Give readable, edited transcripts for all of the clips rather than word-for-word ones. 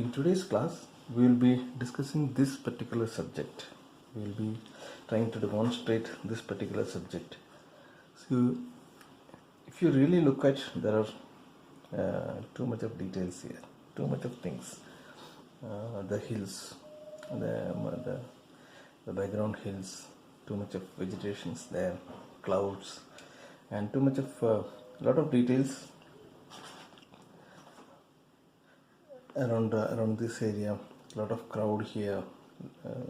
in today's class we will be discussing this particular subject. We will be trying to demonstrate this particular subject. So if you really look at, there are too much of details here, too much of things. The hills, the background hills, too much of vegetations there, clouds, and too much of lot of details around this area. Lot of crowd here,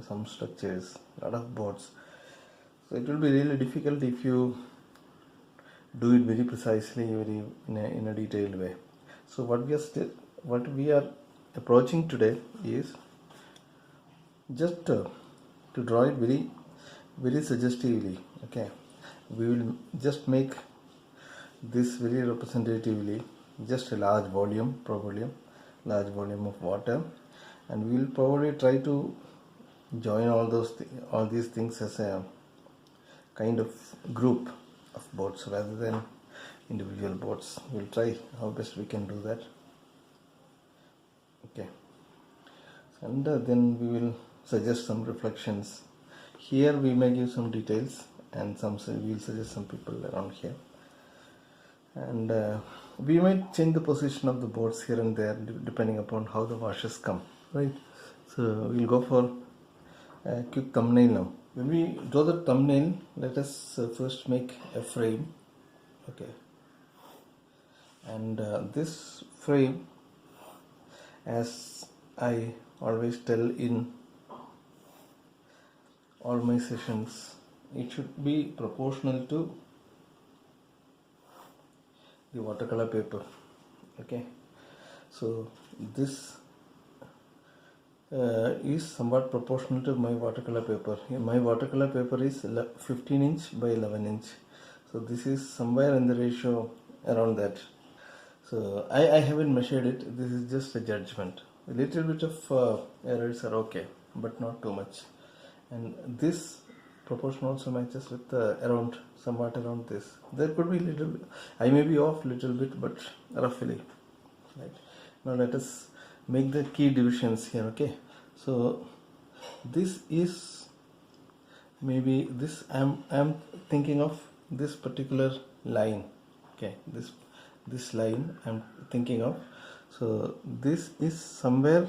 some structures, lot of boats. So it will be really difficult if you do it very precisely, in a detailed way. So what we are approaching today is just to draw it very suggestively. Okay, we will just make this very representatively, just a large volume, probably large volume of water, and we will probably try to join all these things as a kind of group of boats rather than individual boats. We'll try how best we can do that. Okay, and then we will suggest some reflections. Here we may give some details, and we will suggest some people around here, and we might change the position of the boards here and there depending upon how the washes come, right? So we'll go for a quick thumbnail now. When we draw the thumbnail, let us first make a frame. Okay, and this frame, as I always tell in all my sessions, it should be proportional to the watercolor paper. Okay, so this is somewhat proportional to my watercolor paper. My watercolor paper is 15 inch by 11 inch, so this is somewhere in the ratio around that. So I haven't measured it, this is just a judgment. A little bit of errors are okay, but not too much. And this proportion also matches with somewhat around this. There could be little bit, I may be off little bit, but roughly, right? Now let us make the key divisions here. Okay, so this is maybe this, I'm thinking of this particular line. Okay, this line I'm thinking of. So this is somewhere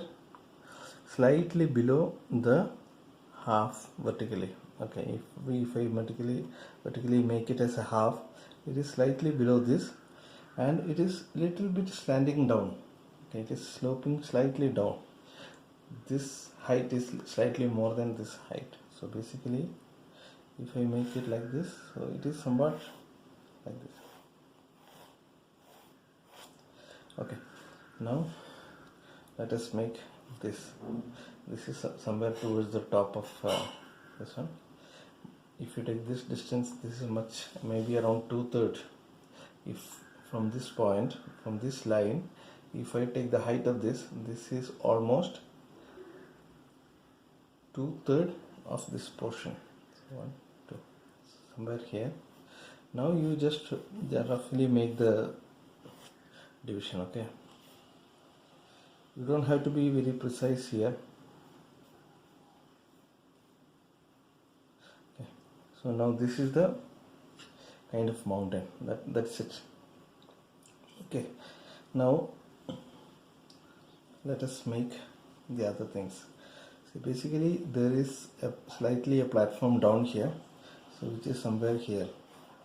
slightly below the half vertically. Okay, if I vertically make it as a half, it is slightly below this, and it is little bit slanting down. Okay, it is sloping slightly down. This height is slightly more than this height. So basically, if I make it like this, so it is somewhat like this. Okay, now let us make this. This is somewhere towards the top of this one. If you take this distance, this is much, maybe around 2/3. If from this point, from this line, if I take the height of this is almost 2/3 of this portion. 1, 2, somewhere here. Now you just roughly make the division. Okay, you don't have to be very precise here. Okay, so now this is the kind of mountain, that's it. Okay, now let us make the other things. So basically there is slightly a platform down here, so which is somewhere here.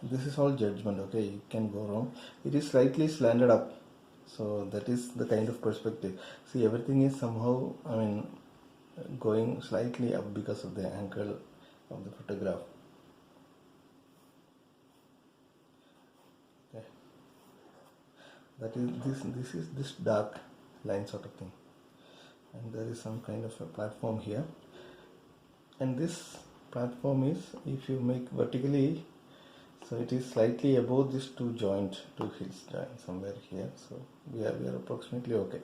This is all judgment. Okay, you can go wrong. It is slightly slanted up, so that is the kind of perspective. See, everything is somehow, going slightly up because of the angle of the photograph. Okay, that is this dark line sort of thing, and there is some kind of a platform here, and this platform is, if you make vertically, so it is slightly above this two hills somewhere here. So we are approximately okay,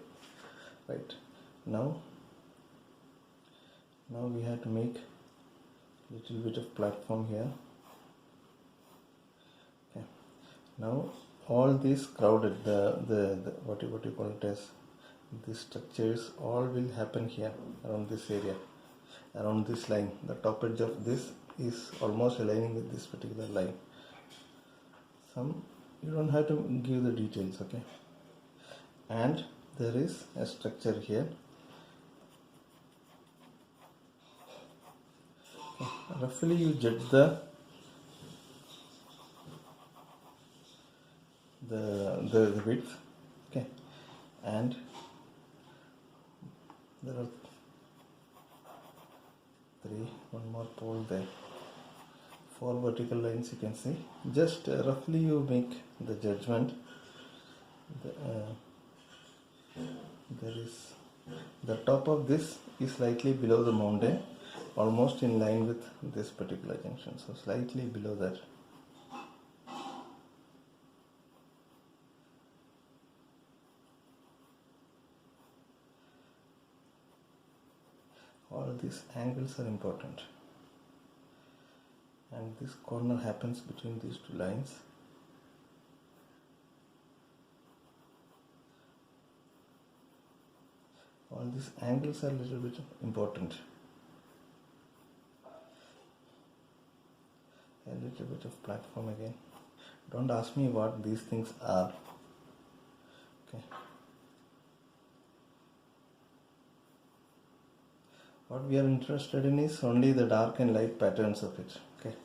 right? Now we have to make little bit of platform here. Okay, now all these crowded, the what you call it as these structures all will happen here around this area, around this line. The top edge of this is almost aligning with this particular line. You don't have to give the details, okay? And there is a structure here. Okay. Roughly you judge the width, okay, and there are one more pole there, 4 vertical lines you can see. Just roughly you make the judgment. The top of this is slightly below the mountain, almost in line with this particular junction, so slightly below that. All these angles are important, and this corner happens between these 2 lines. All these angles are a little bit important. A little bit of platform again. Don't ask me what these things are. Okay. What we are interested in is only the dark and light patterns of it. Okay.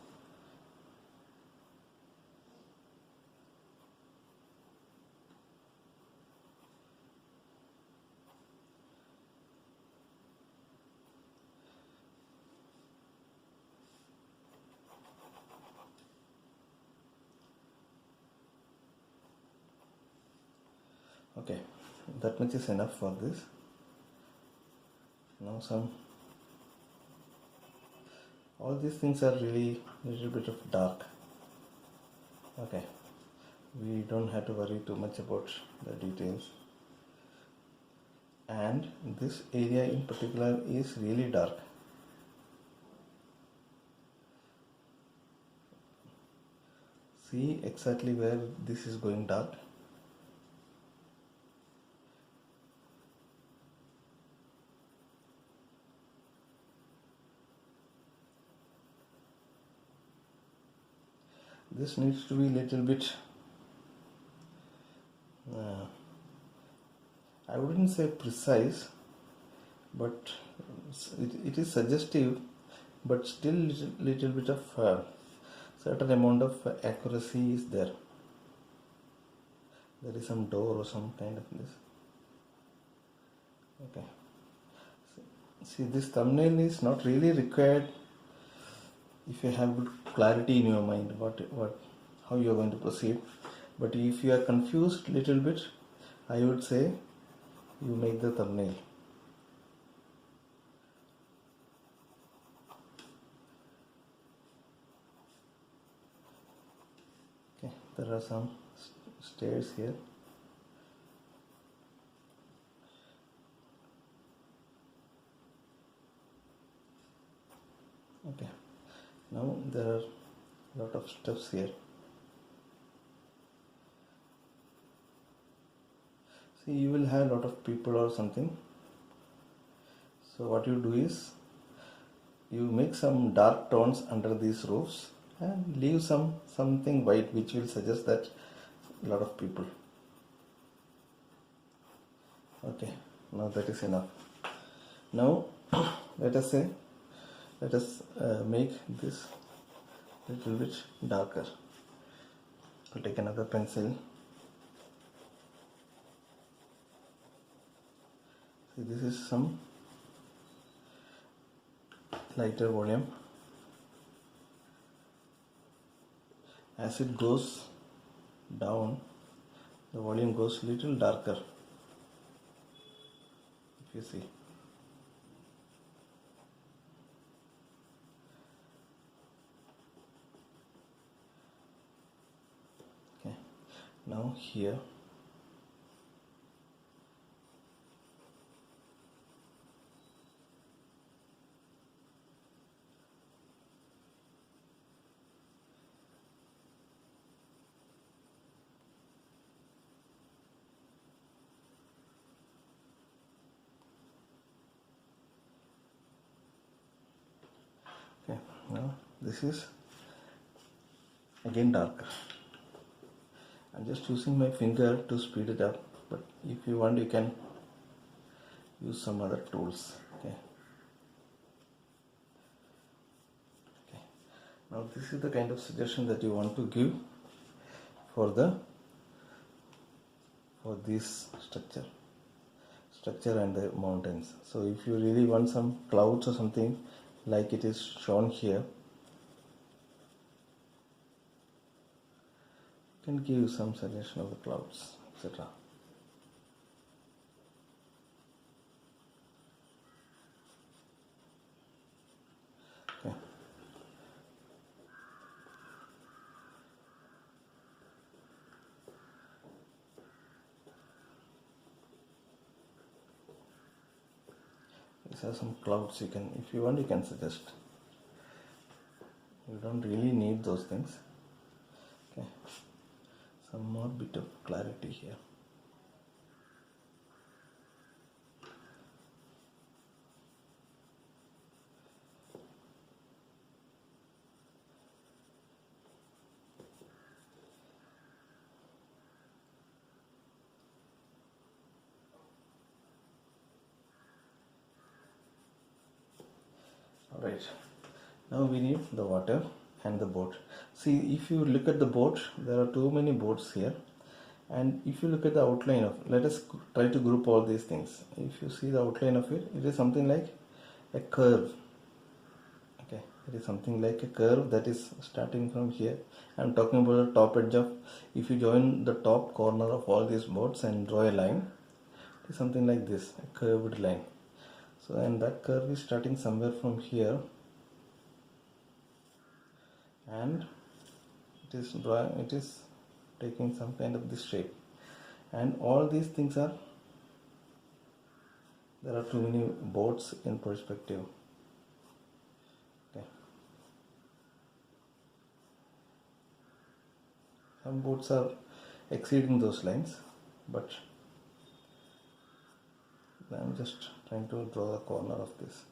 Okay, that much is enough for this. Now all these things are really a little bit of dark. Okay, we don't have to worry too much about the details. And this area in particular is really dark. See exactly where this is going dark. This needs to be little bit, I wouldn't say precise, but it is suggestive, but still little bit of certain amount of accuracy is there. There is some door or some kind of this. Okay. See, this thumbnail is not really required if you have good clarity in your mind how you are going to proceed. But if you are confused little bit, I would say you make the thumbnail. Okay, there are some stairs here. Okay, now there are a lot of steps here. See, you will have a lot of people or something. So what you do is you make some dark tones under these roofs and leave something white, which will suggest that a lot of people. Okay, now that is enough. Now let us make this little bit darker. I'll take another pencil. See, this is some lighter volume. As it goes down, the volume goes little darker, if you see. Okay, now here Now this is again darker. I'm just using my finger to speed it up, but if you want you can use some other tools. Okay. Now this is the kind of suggestion that you want to give for this structure and the mountains. So if you really want some clouds or something like it is shown here, you can give some suggestion of the clouds, etc. Okay. These are some clouds. You can, if you want, you can suggest. You don't really need those things. Okay. Some more bit of clarity here. Alright, now we need the water and the boat. See, if you look at the boat, there are too many boats here, and if you look at the outline of, let us try to group all these things. If you see the outline of it, it is something like a curve. Okay, it is something like a curve that is starting from here. I'm talking about the top edge of, if you join the top corner of all these boats and draw a line, it is something like this, a curved line. So, and that curve is starting somewhere from here, and it is taking some kind of this shape, and all these things are, there are too many boats in perspective. Okay. Some boats are exceeding those lines, but I'm just trying to draw the corner of this.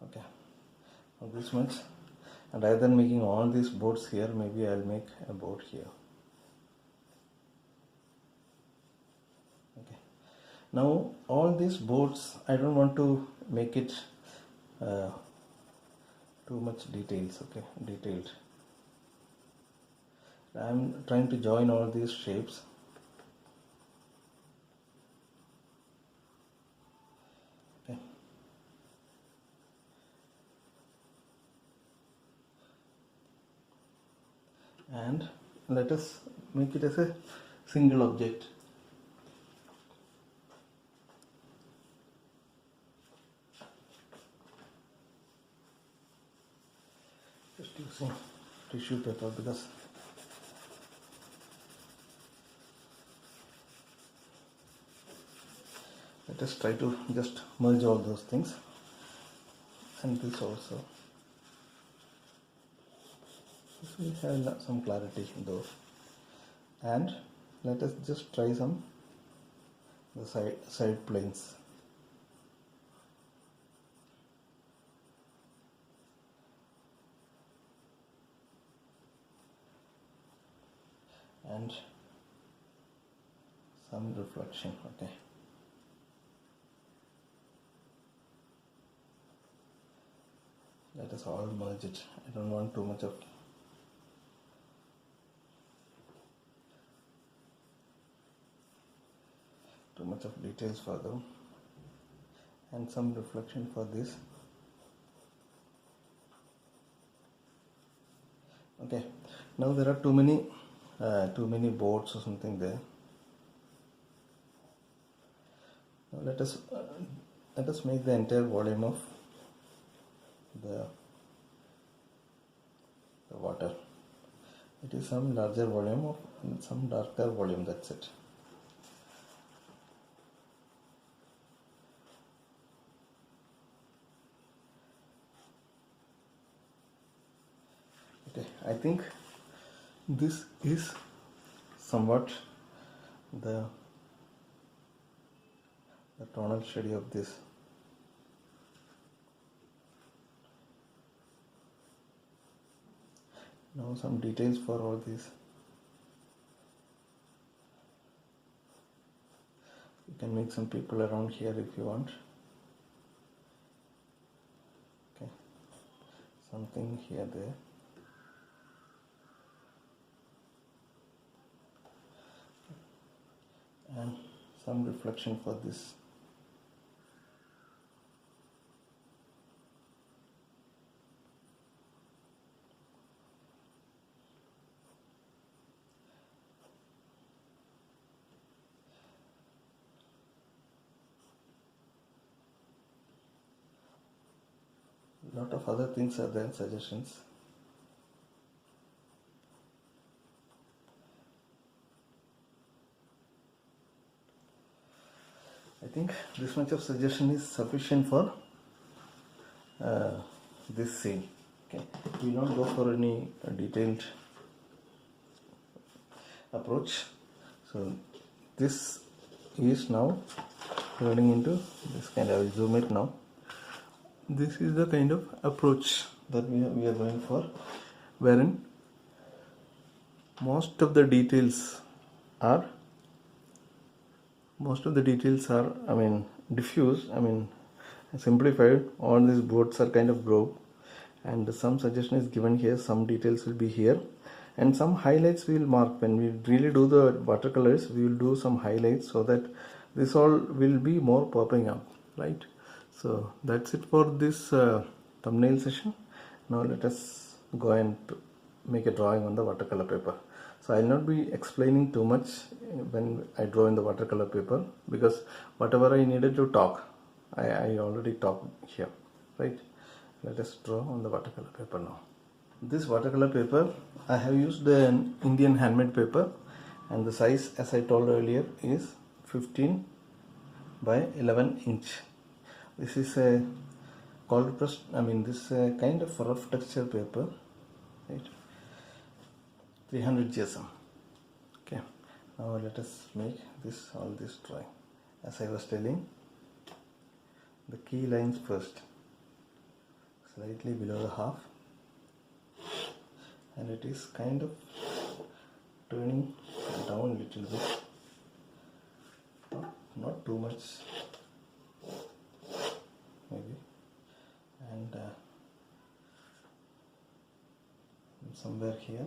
Okay, now this much, and rather than making all these boats here, maybe I'll make a boat here. Okay, now all these boats, I don't want to make it too much details. Okay, detailed. I'm trying to join all these shapes. Okay. And let us make it as a single object. Just using tissue paper, because let us try to just merge all those things, and this also. So we have some clarity though, and let us just try some the side planes. And some reflection. Okay. Let us all merge it. I don't want too much of details for them, and some reflection for this. Okay, now there are too many boards or something there. Now let us make the entire volume of the water. It is some larger volume of some darker volume. That's it. Okay, I think this is somewhat the tonal shade of this. Now some details for all these. You can make some people around here if you want. Okay, something here, there. And some reflection for this. Lot of other things are there, suggestions. I think this much of suggestion is sufficient for this scene. Okay, we will not go for any detailed approach. So this is now turning into this kind of, I will zoom it now. This is the kind of approach that we are going for, wherein most of the details are diffuse, simplified. All these boats are kind of broke, and some suggestion is given here, some details will be here, and some highlights we will mark. When we really do the watercolors, we will do some highlights so that this all will be more popping up, right? So that's it for this thumbnail session. Now let us go and make a drawing on the watercolor paper. So I will not be explaining too much when I draw in the watercolor paper, because whatever I needed to talk, I already talked here, right? Let us draw on the watercolor paper now. This watercolor paper, I have used an Indian handmade paper, and the size, as I told earlier, is 15 by 11 inch. This is a cold pressed, this is a kind of rough texture paper, right? 300 GSM. Okay, now let us make all this drawing. As I was telling, the key lines first, slightly below the half, and it is kind of turning down a little bit, not too much maybe, and somewhere here.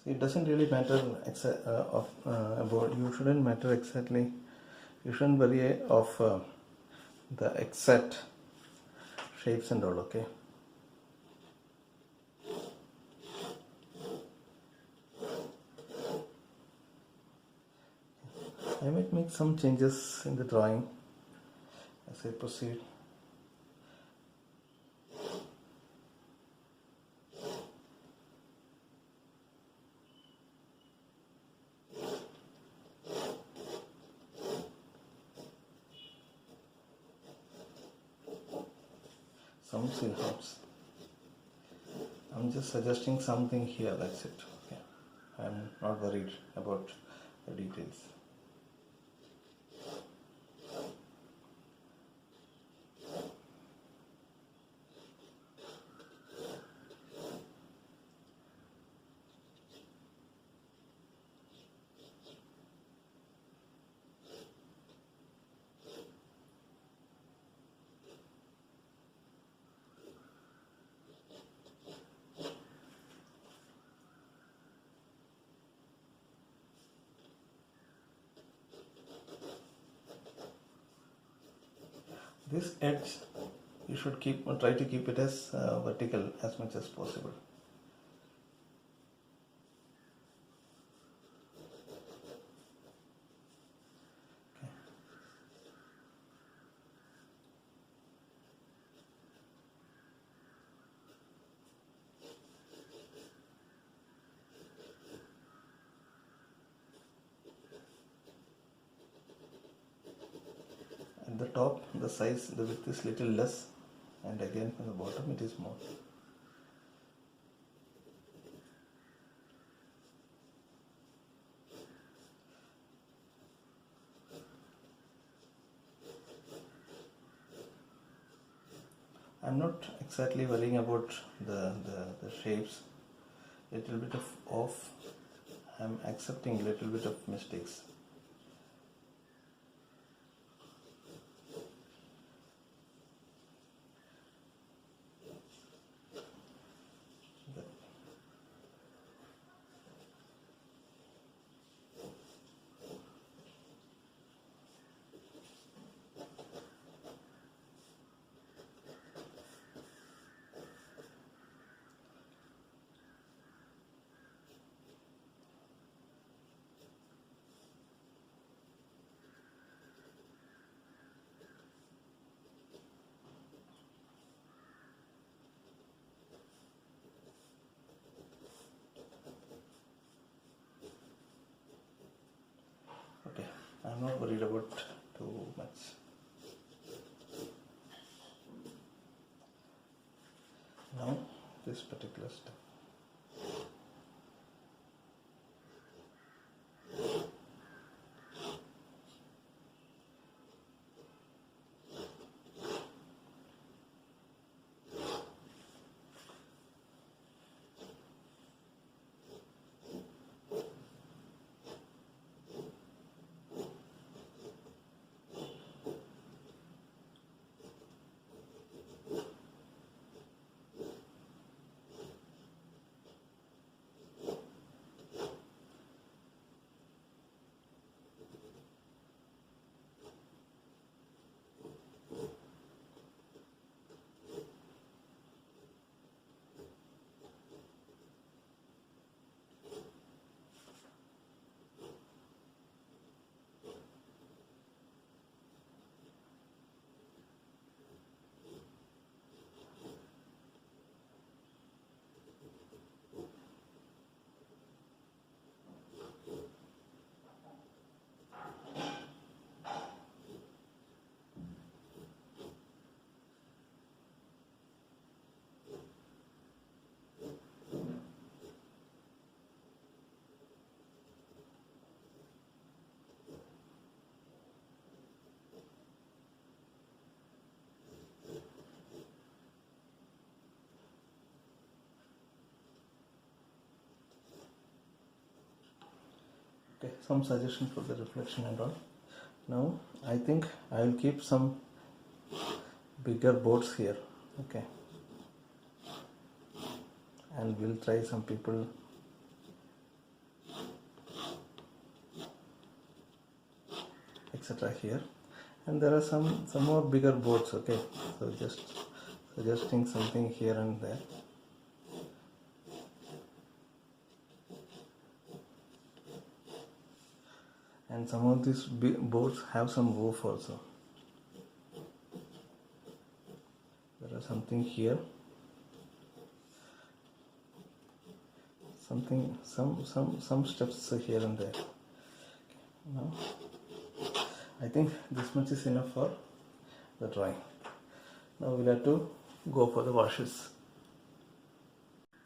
It doesn't really matter about, you shouldn't matter exactly, you shouldn't worry of the exact shapes and all, okay? I might make some changes in the drawing as I proceed. Some still helps. I'm just suggesting something here, that's it. Okay, I'm not worried about the details. This edge, you should try to keep it as vertical as much as possible. top the size, the width is little less, and again from the bottom it is more. I'm not exactly worrying about the shapes. Little bit of off. I'm accepting little bit of mistakes. Okay, I'm not worried about too much. Now this particular step. Okay, some suggestions for the reflection and all. Now I think I will keep some bigger boats here. Okay, and we'll try some people etc. here, and there are some more bigger boats. Okay, so just suggesting something here and there. And some of these boats have some roof also. There are something here, something, some steps here and there. Okay. Now I think this much is enough for the drawing. Now we'll have to go for the washes.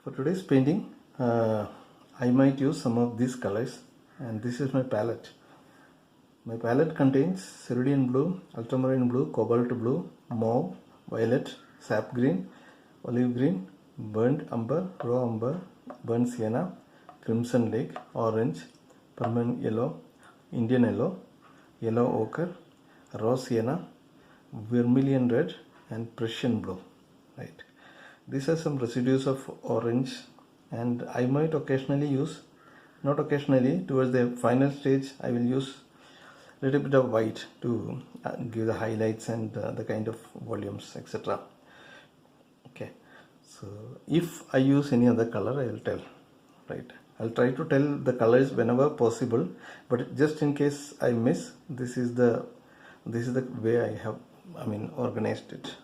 For today's painting, I might use some of these colors, and this is my palette. My palette contains cerulean blue, ultramarine blue, cobalt blue, mauve, violet, sap green, olive green, burnt umber, raw umber, burnt sienna, crimson lake, orange, permanent yellow, Indian yellow, yellow ochre, raw sienna, vermilion red, and Prussian blue. Right. These are some residues of orange, and I might occasionally use, not occasionally, towards the final stage I will use little bit of white to give the highlights and the kind of volumes, etc. Okay, so if I use any other color, I will tell. Right, I'll try to tell the colors whenever possible, but just in case I miss, this is the way I have organized it.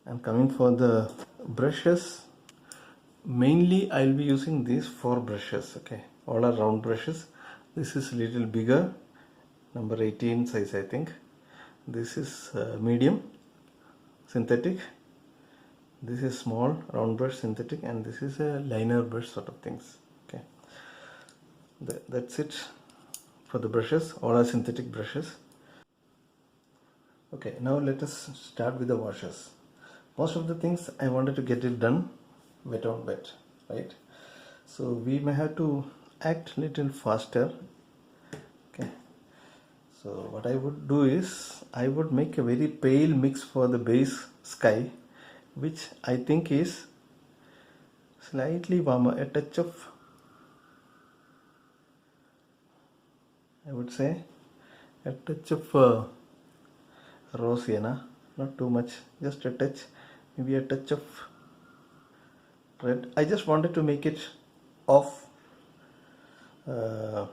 And coming for the brushes, mainly I'll be using these 4 brushes. Okay, all are round brushes. This is little bigger, number 18 size I think. this is medium synthetic, this is small round brush synthetic, and this is a liner brush sort of things. Okay, that's it for the brushes. All are synthetic brushes. Okay, now let us start with the washes. Most of the things I wanted to get it done wet on wet, right? So we may have to act little faster. Okay, so what I would do is I would make a very pale mix for the base sky, which I think is slightly warmer, a touch of, I would say, a touch of raw sienna, not too much, just a touch, maybe a touch of red. I just wanted to make it off of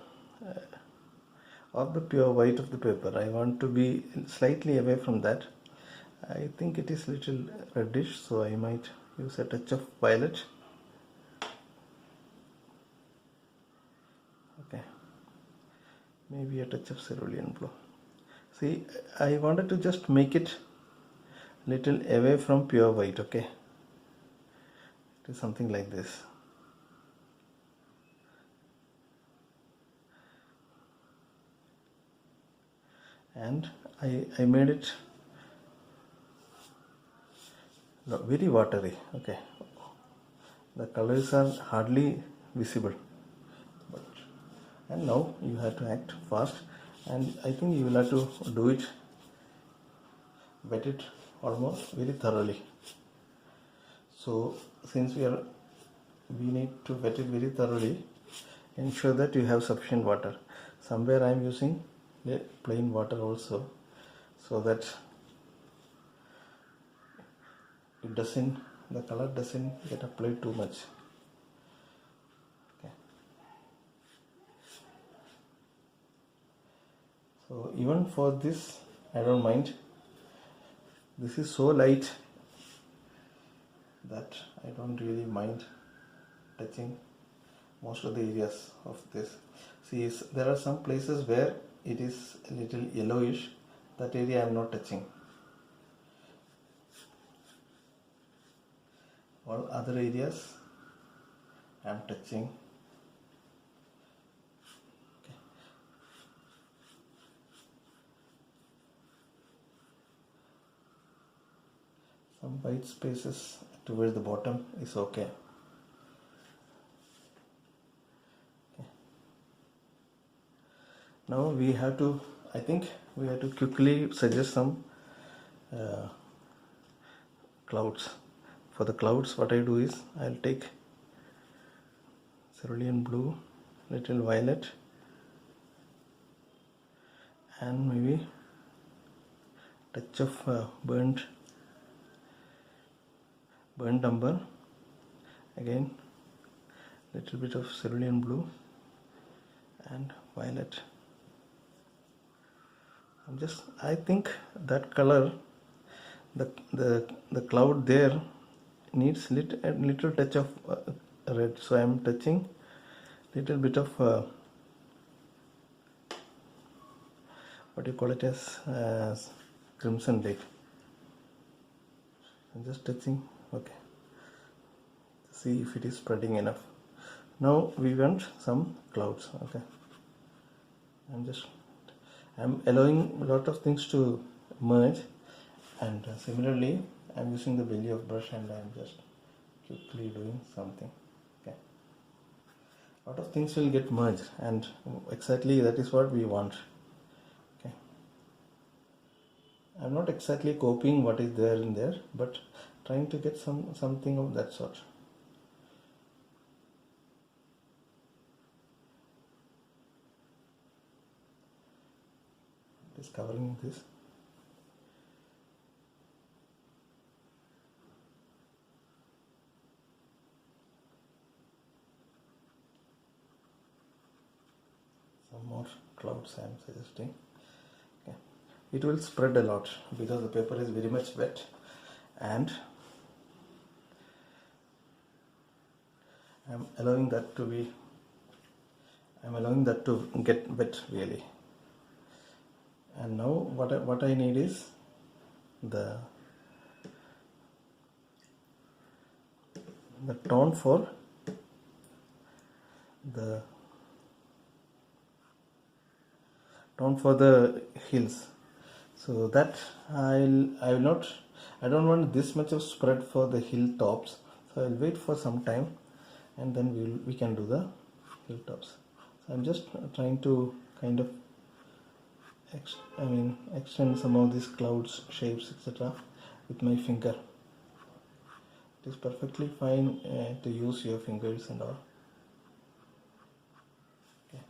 the pure white of the paper. I want to be slightly away from that. I think it is little reddish, so I might use a touch of violet. Okay, maybe a touch of cerulean blue. See, I wanted to just make it little away from pure white. Okay, it is something like this. And I made it very watery. Okay, the colors are hardly visible, and now you have to act fast, and I think you will have to do it, wet it almost very thoroughly. So since we need to wet it very thoroughly, ensure that you have sufficient water. Somewhere I am using plain water also, so that the color doesn't get applied too much. Okay. So even for this I don't mind. This is so light that I don't really mind touching most of the areas of this. See, there are some places where it is a little yellowish. That area I am not touching. All other areas I am touching. Okay. Some white spaces towards the bottom is okay. Now we have to, I think we have to quickly suggest some clouds. For the clouds, what I do is I'll take cerulean blue, little violet, and maybe touch of burnt umber. Again, little bit of cerulean blue and violet. I think that color, the cloud there needs a little touch of red, so I am touching little bit of what do you call it as crimson lake. I'm just touching. Okay, see if it is spreading enough. Now we want some clouds. Okay, I'm allowing a lot of things to merge, and similarly I'm using the belly of brush and I'm just quickly doing something. Okay, a lot of things will get merged, and exactly that is what we want. Okay, I'm not exactly copying what is there in there, but trying to get something of that sort. Just covering this. Some more clouds I am suggesting. Okay. It will spread a lot because the paper is very much wet, and I am allowing that to get wet really. And now what I need is the tone for the hills. So that I don't want this much of spread for the hill tops, so I'll wait for some time and then we can do the hill tops. So I'm just trying to kind of extend some of these clouds, shapes, etc. with my finger. It is perfectly fine to use your fingers and all. Okay.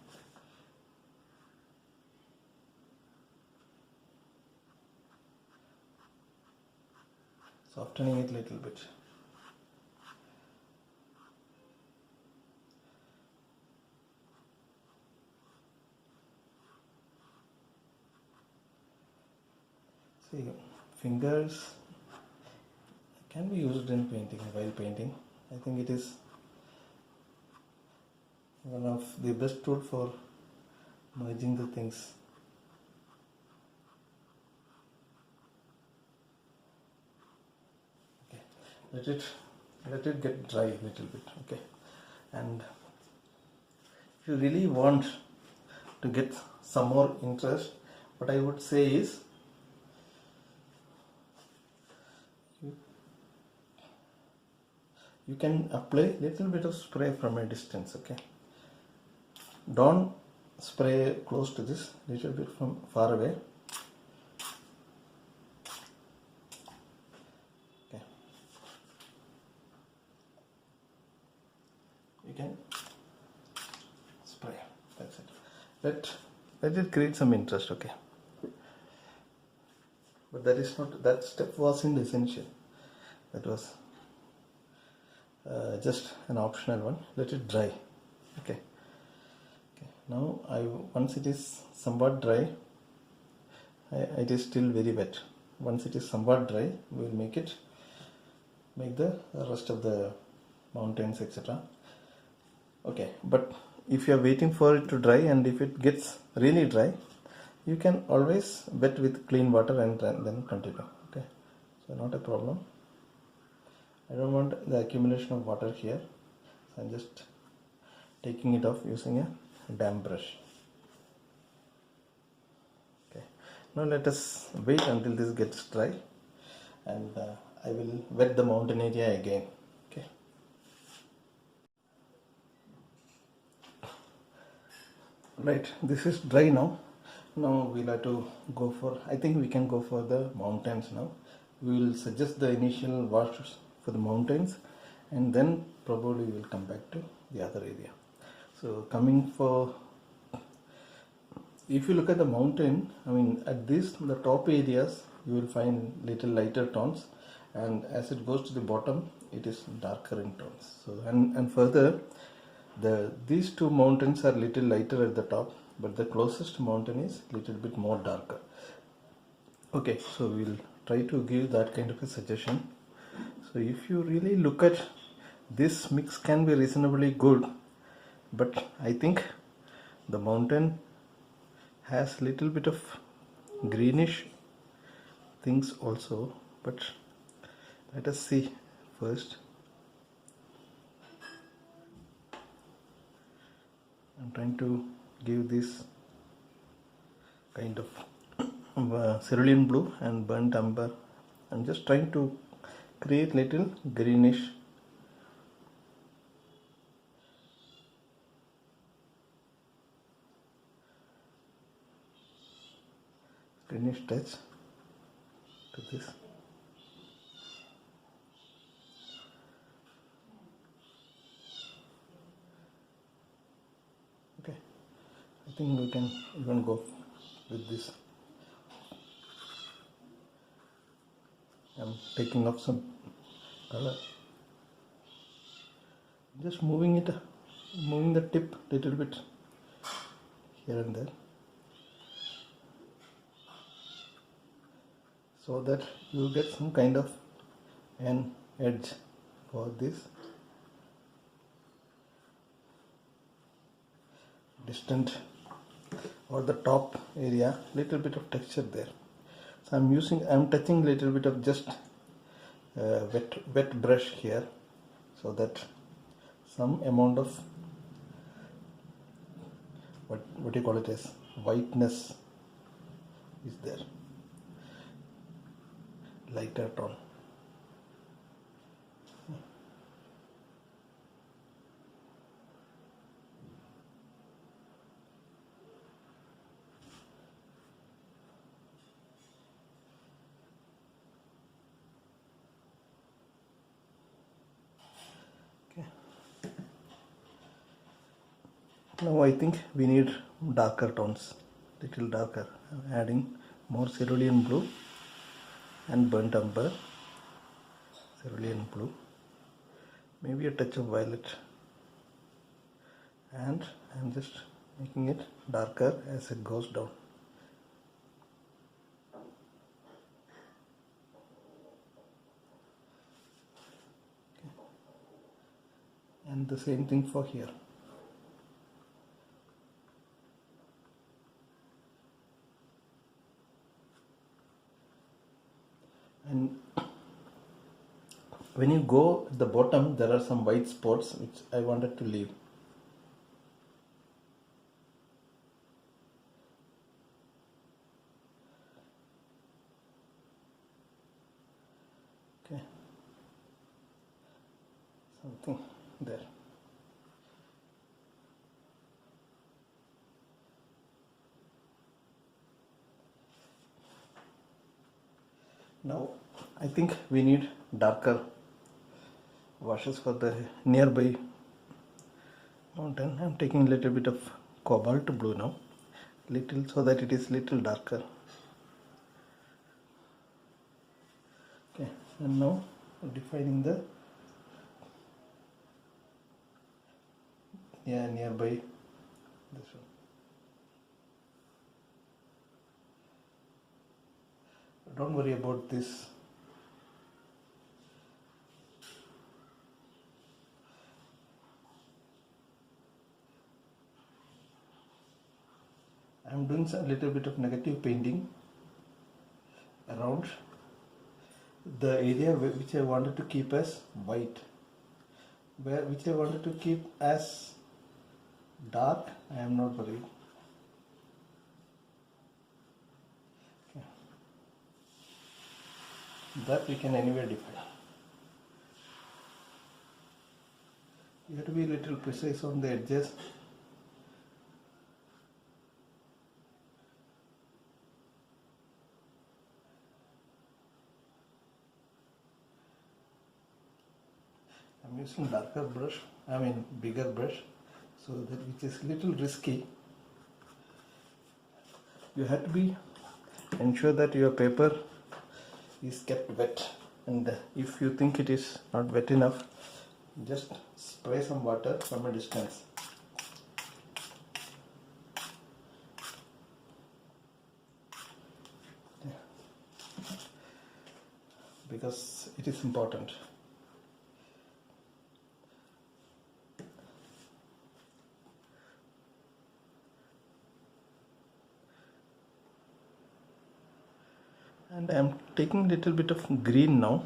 Softening it a little bit. See, fingers can be used in painting, while painting. I think it is one of the best tool for merging the things. Okay, let it get dry a little bit. Okay, and if you really want to get some more interest, what I would say is you can apply little bit of spray from a distance. Okay, don't spray close to this, little bit from far away. Okay, you can spray. That's it. Let it create some interest. Okay, but that step wasn't essential. That was just an optional one. Let it dry. Okay. Now once it is somewhat dry, it is still very wet. Once it is somewhat dry, we will make the rest of the mountains, etc. Okay, but if you are waiting for it to dry, and if it gets really dry, you can always wet with clean water and then continue. Okay, so not a problem. I don't want the accumulation of water here, so I'm just taking it off using a damp brush. Okay, now let us wait until this gets dry, and I will wet the mountain area again. Okay. Right, this is dry now. Now we'll have to go for, I think we can go for the mountains now. We will suggest the initial washes for the mountains, and then probably we'll come back to the other area. So coming for, if you look at the mountain, at the top areas you will find little lighter tones, and as it goes to the bottom it is darker in tones. So and further, these two mountains are little lighter at the top, but the closest mountain is little bit more darker. Okay, so we'll try to give that kind of a suggestion. So if you really look at this, mix can be reasonably good, but I think the mountain has little bit of greenish things also, but let us see first. I'm trying to give this kind of cerulean blue and burnt umber. I'm just trying to create little greenish touch to this. Okay, I think we can even go with this. I'm taking off some color, just moving the tip little bit here and there, so that you get some kind of an edge for this distant or the top area, little bit of texture there. So I'm touching little bit of just wet brush here, so that some amount of what do you call it as whiteness is there, lighter tone. Now I think we need darker tones, little darker. I'm adding more cerulean blue and burnt umber, cerulean blue, maybe a touch of violet, and I'm just making it darker as it goes down. Okay. And the same thing for here. And when you go at the bottom, there are some white spots which I wanted to leave. Okay, something there. Now I think we need darker washes for the nearby mountain. I'm taking a little bit of cobalt blue now, little, so that it is little darker. Okay, and now defining the nearby this one. Don't worry about this. I'm doing a little bit of negative painting around the area which I wanted to keep as white, which I wanted to keep as dark. I am not worried. Okay. That we can anywhere define. You have to be a little precise on the edges. I'm using darker brush, bigger brush, so that which is little risky. You have to be ensure that your paper is kept wet, and if you think it is not wet enough, just spray some water from a distance. Because it is important. And I am taking little bit of green now.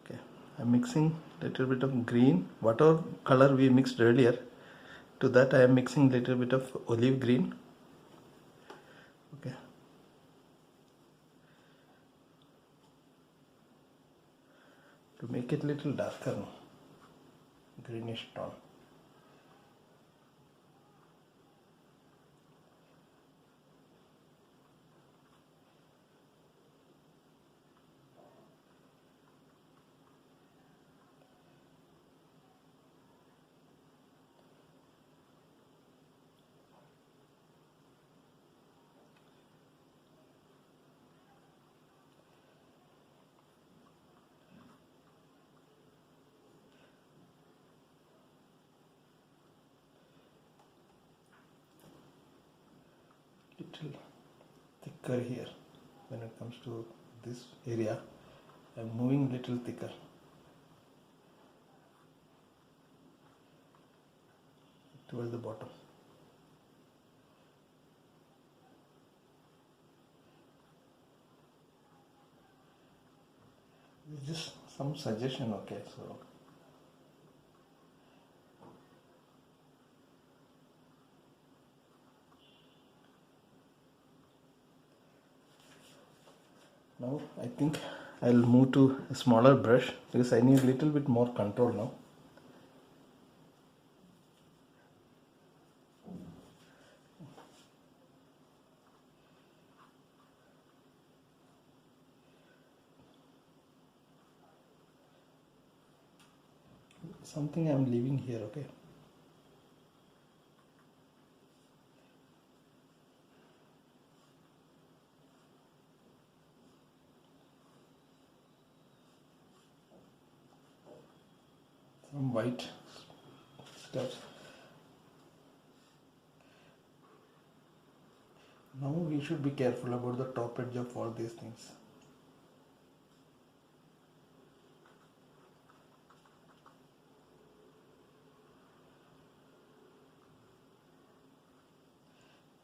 Okay, I'm mixing little bit of green, whatever color we mixed earlier. To that I am mixing little bit of olive green. Okay. To make it little darker now, greenish tone. Little thicker here. When it comes to this area, I'm moving little thicker towards the bottom. Just some suggestion, okay? So now I think I'll move to a smaller brush because I need a little bit more control now. Something I'm leaving here, okay? Some white stuff. Now we should be careful about the top edge of all these things.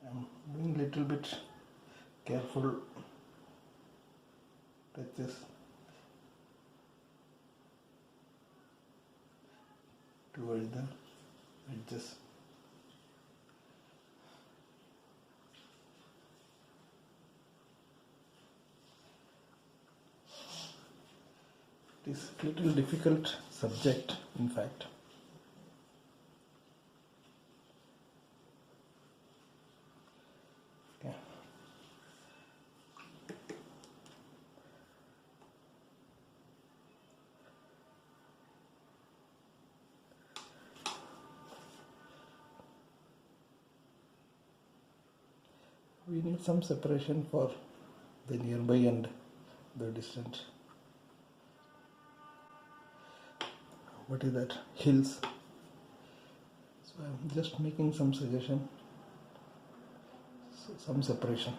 I'm being little bit careful touches towards the edges. It is a little difficult subject, in fact. Okay. We need some separation for the nearby and the distant. What is that? Hills. So I'm just making some suggestion, some separation.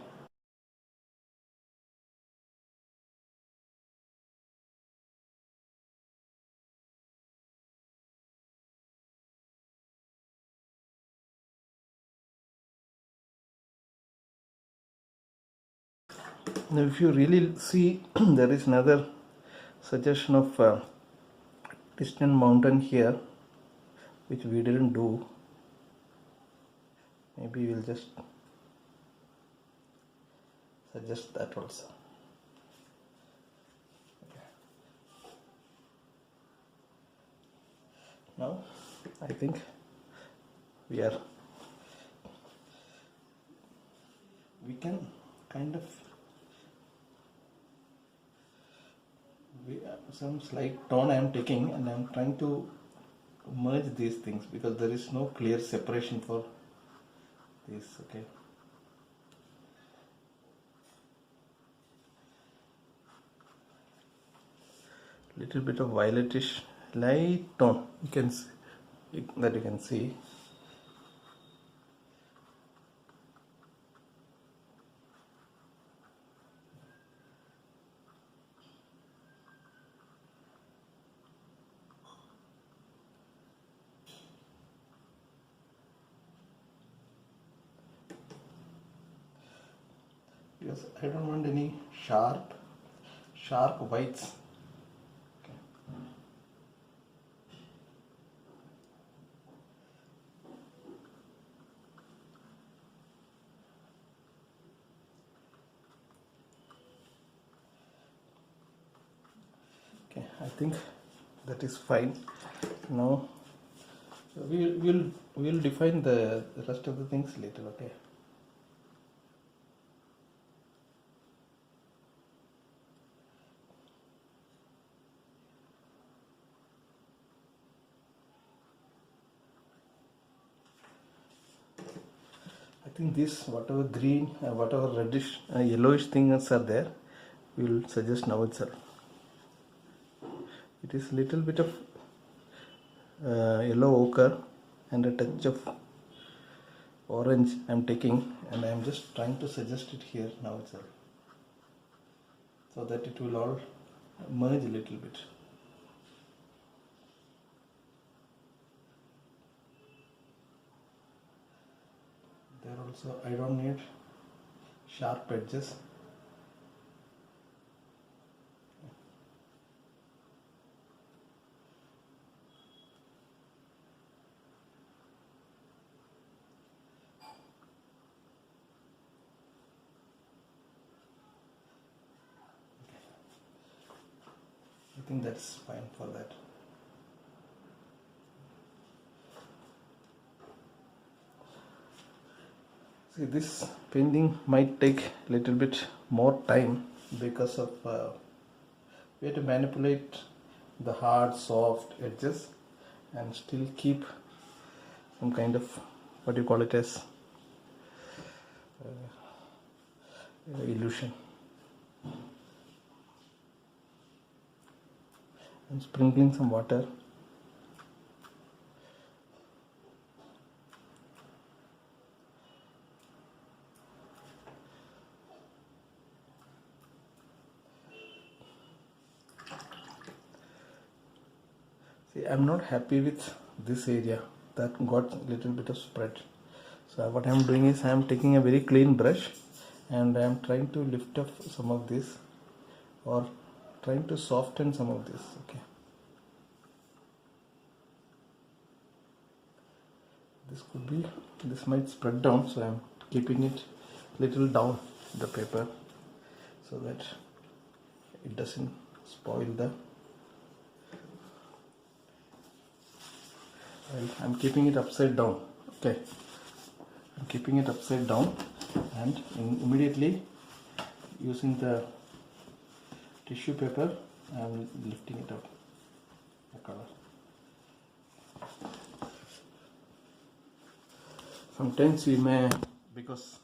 Now if you really see, there is another suggestion of distant mountain here which we didn't do. Maybe we'll just suggest that also. Okay. Now I think we can kind of some slight tone I am taking, and I am trying to merge these things because there is no clear separation for this. Okay. Little bit of violetish light tone you can see, that you can see. Because I don't want any sharp whites. Okay, I think that is fine. Now we'll define the rest of the things later. Okay. I think this, whatever green, whatever reddish, yellowish things are there, we will suggest now itself. It is little bit of yellow ochre and a touch of orange I am taking, and I am just trying to suggest it here now itself, so that it will all merge a little bit. There also I don't need sharp edges. I think that's fine for that. See, this painting might take a little bit more time because of we have to manipulate the hard, soft edges and still keep some kind of, what do you call it as, illusion. I'm sprinkling some water. See, I'm not happy with this area that got a little bit of spread. So what I'm doing is I'm taking a very clean brush and I'm trying to lift up some of this, or trying to soften some of this. Okay, this might spread down, so I'm keeping it little down the paper so that it doesn't spoil the. Well, I'm keeping it upside down. Okay, I'm keeping it upside down and immediately using the tissue paper I'm lifting it up the color. Sometimes you may, because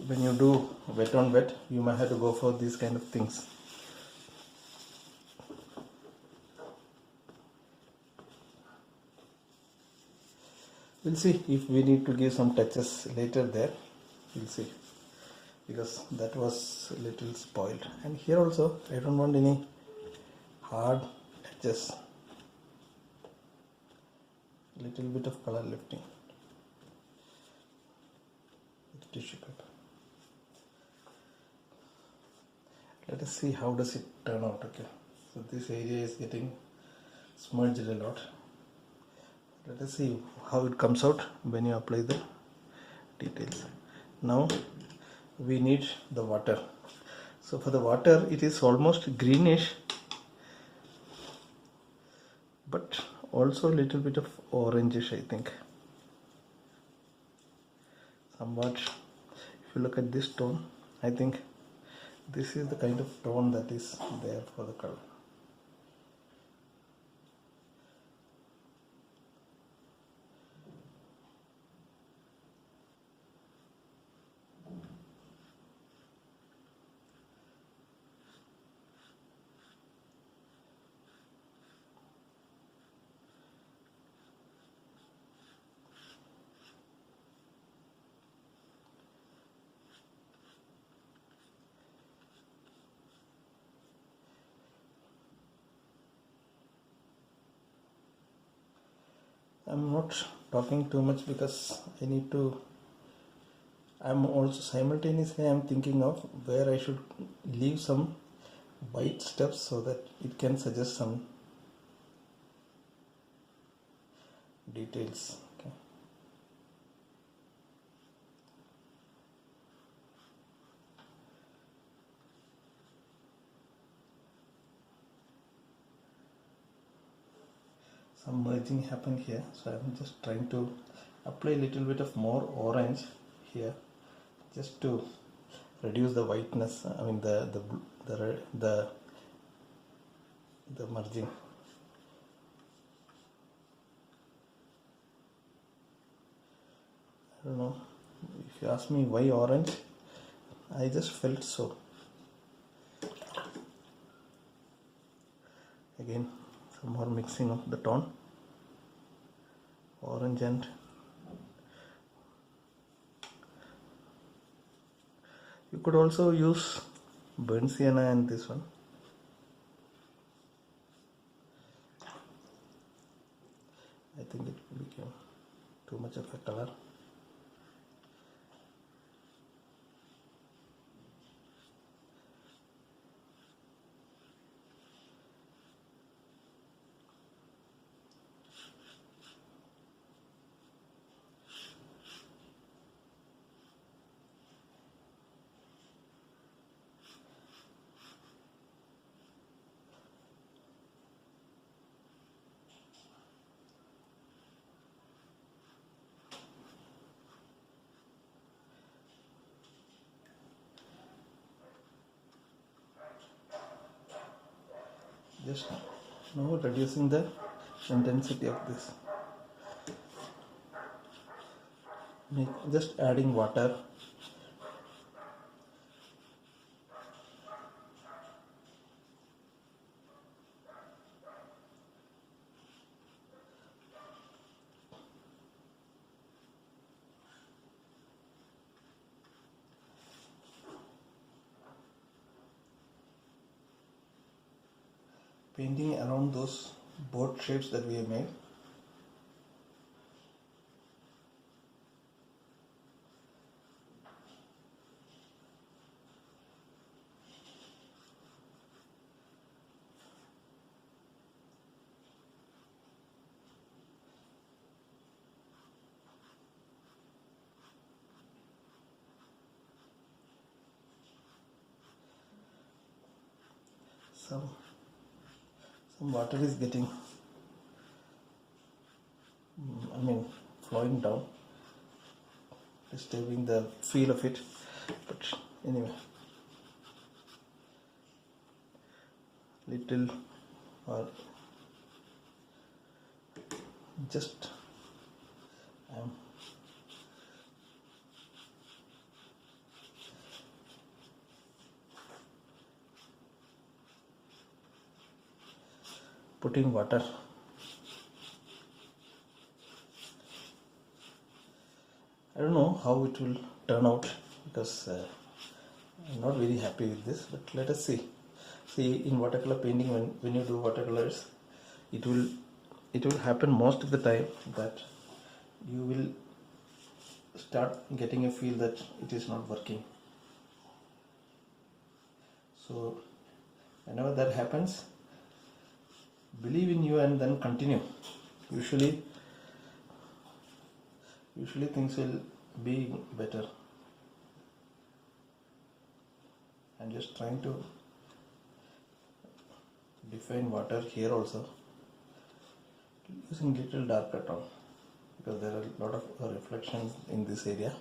when you do wet on wet, you may have to go for these kind of things. We'll see if we need to give some touches later there. We'll see, because that was a little spoiled. And here also I don't want any hard edges. A little bit of color lifting with tissue paper. Let us see how does it turn out. Okay, so this area is getting smudged a lot. Let us see how it comes out when you apply the details. Now we need the water. So for the water, it is almost greenish, but also a little bit of orangish, I think. Somewhat, if you look at this tone, I think this is the kind of tone that is there for the color. I'm not talking too much because I'm also simultaneously I'm thinking of where I should leave some white stuff so that it can suggest some details. Okay. Some merging happened here, so I'm just trying to apply a little bit of more orange here, just to reduce the whiteness. I mean the merging. I don't know. If you ask me why orange, I just felt so. Again, some more mixing of the tone, orange, and you could also use burnt sienna and this one. I think it became too much of a color. Just now reducing the intensity of this. Just adding water. Painting around those boat shapes that we have made. Some water is getting, flowing down, disturbing the feel of it. But anyway, little or just putting water. I don't know how it will turn out because I'm not very happy with this, but let us see. See, in watercolor painting, when you do watercolors, it will happen most of the time that you will start getting a feel that it is not working. So whenever that happens, believe in you and then continue. Usually things will be better. I'm just trying to define water here also, using little darker tone because there are a lot of reflections in this area.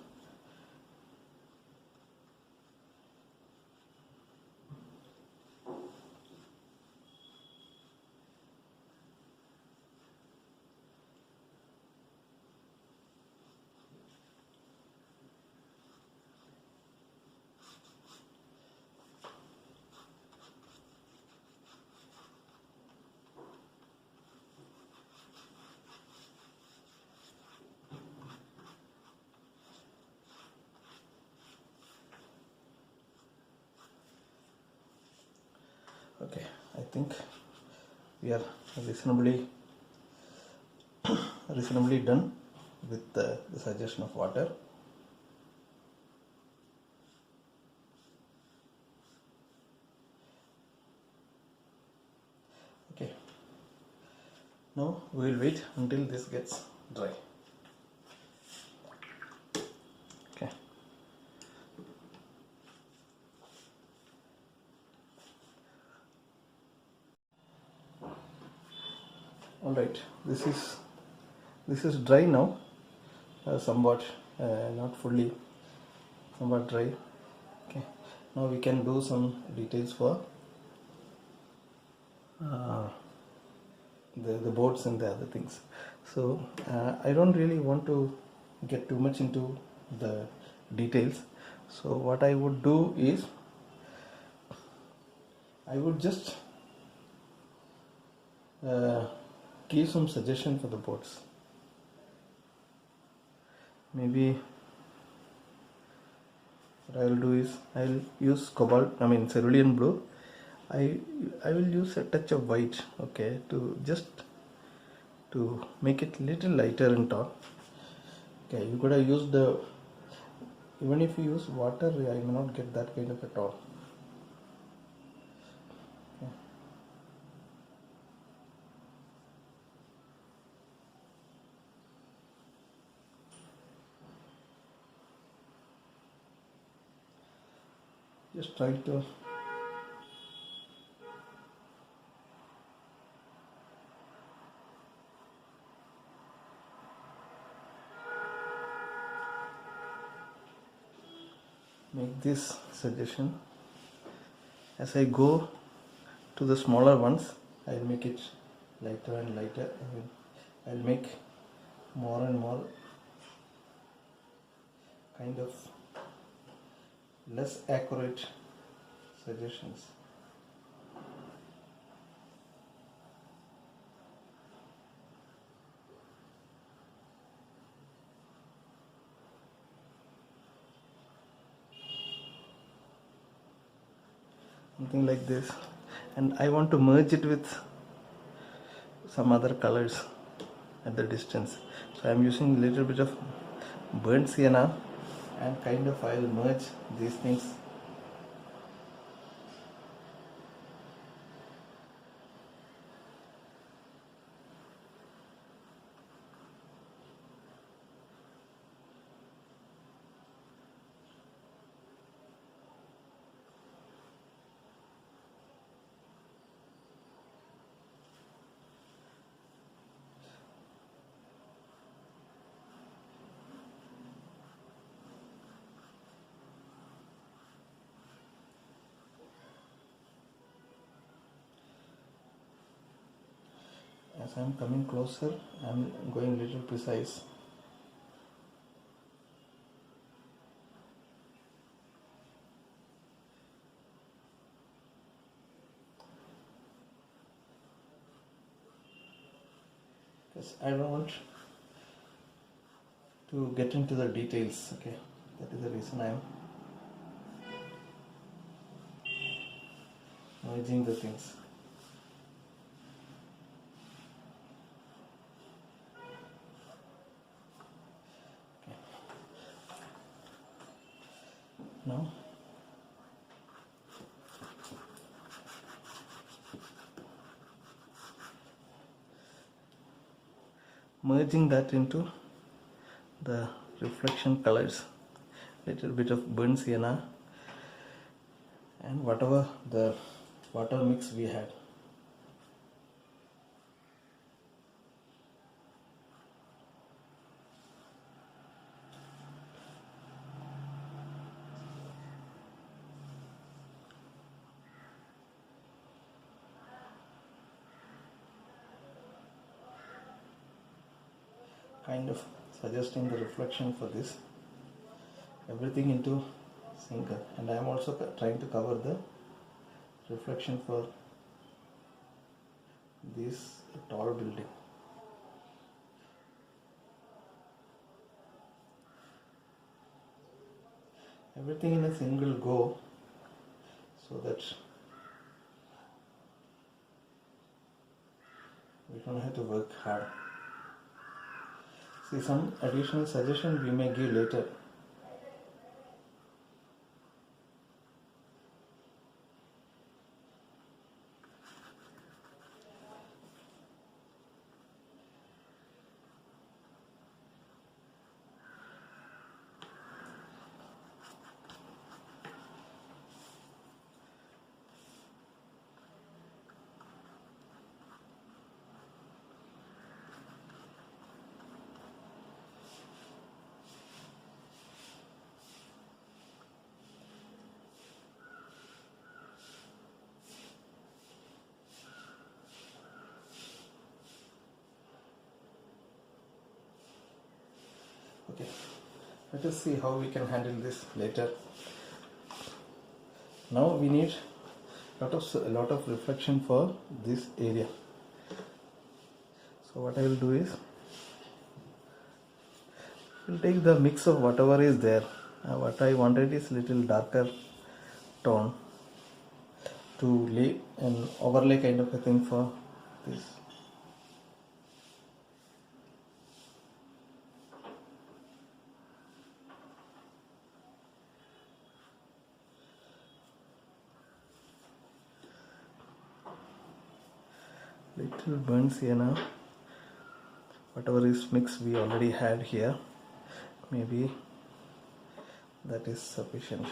Okay, I think we are reasonably done with the suggestion of water. Okay, now we will wait until this gets dry. Okay. Alright, this is dry now, somewhat, not fully, somewhat dry. Okay, now we can do some details for the boats and the other things. So I don't really want to get too much into the details. So what I would do is I would just give some suggestion for the boats. Maybe what I will do is I will use cobalt, cerulean blue. I will use a touch of white, okay, to make it little lighter in top. Okay, you gotta use even if you use water, I may not get that kind of a tone. Okay. Just try to make this suggestion as I go to the smaller ones. I'll make it lighter and lighter. I'll make more and more kind of less accurate suggestions. Something like this, and I want to merge it with some other colors at the distance, so I'm using a little bit of burnt sienna, and kind of I'll merge these things. As I'm coming closer, I'm going a little precise. Because I don't want to get into the details, okay? That is the reason I'm merging the things. Now merging that into the reflection colors, little bit of burnt sienna and whatever the water mix we had. Kind of suggesting the reflection for this, everything into sync, and I am also trying to cover the reflection for this tall building. Everything in a single go, so that we don't have to work hard. See, some additional suggestion we may give later. Okay, let us see how we can handle this later. Now we need a lot of reflection for this area. So what I will do is, we'll take the mix of whatever is there. What I wanted is little darker tone to lay an overlay kind of a thing for this. Little burnt sienna, whatever is mix we already had here, maybe that is sufficient.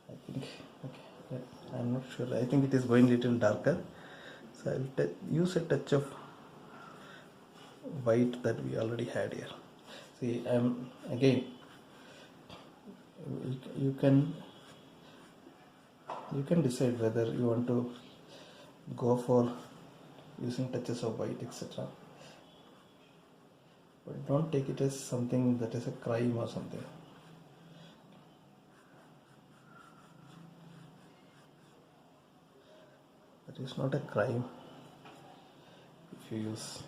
I think, okay, I'm not sure, I think it is going little darker, so I'll use a touch of white that we already had here. See, again, you can You can decide whether you want to go for using touches of white, etc. But don't take it as something that is a crime or something. That is not a crime if you use.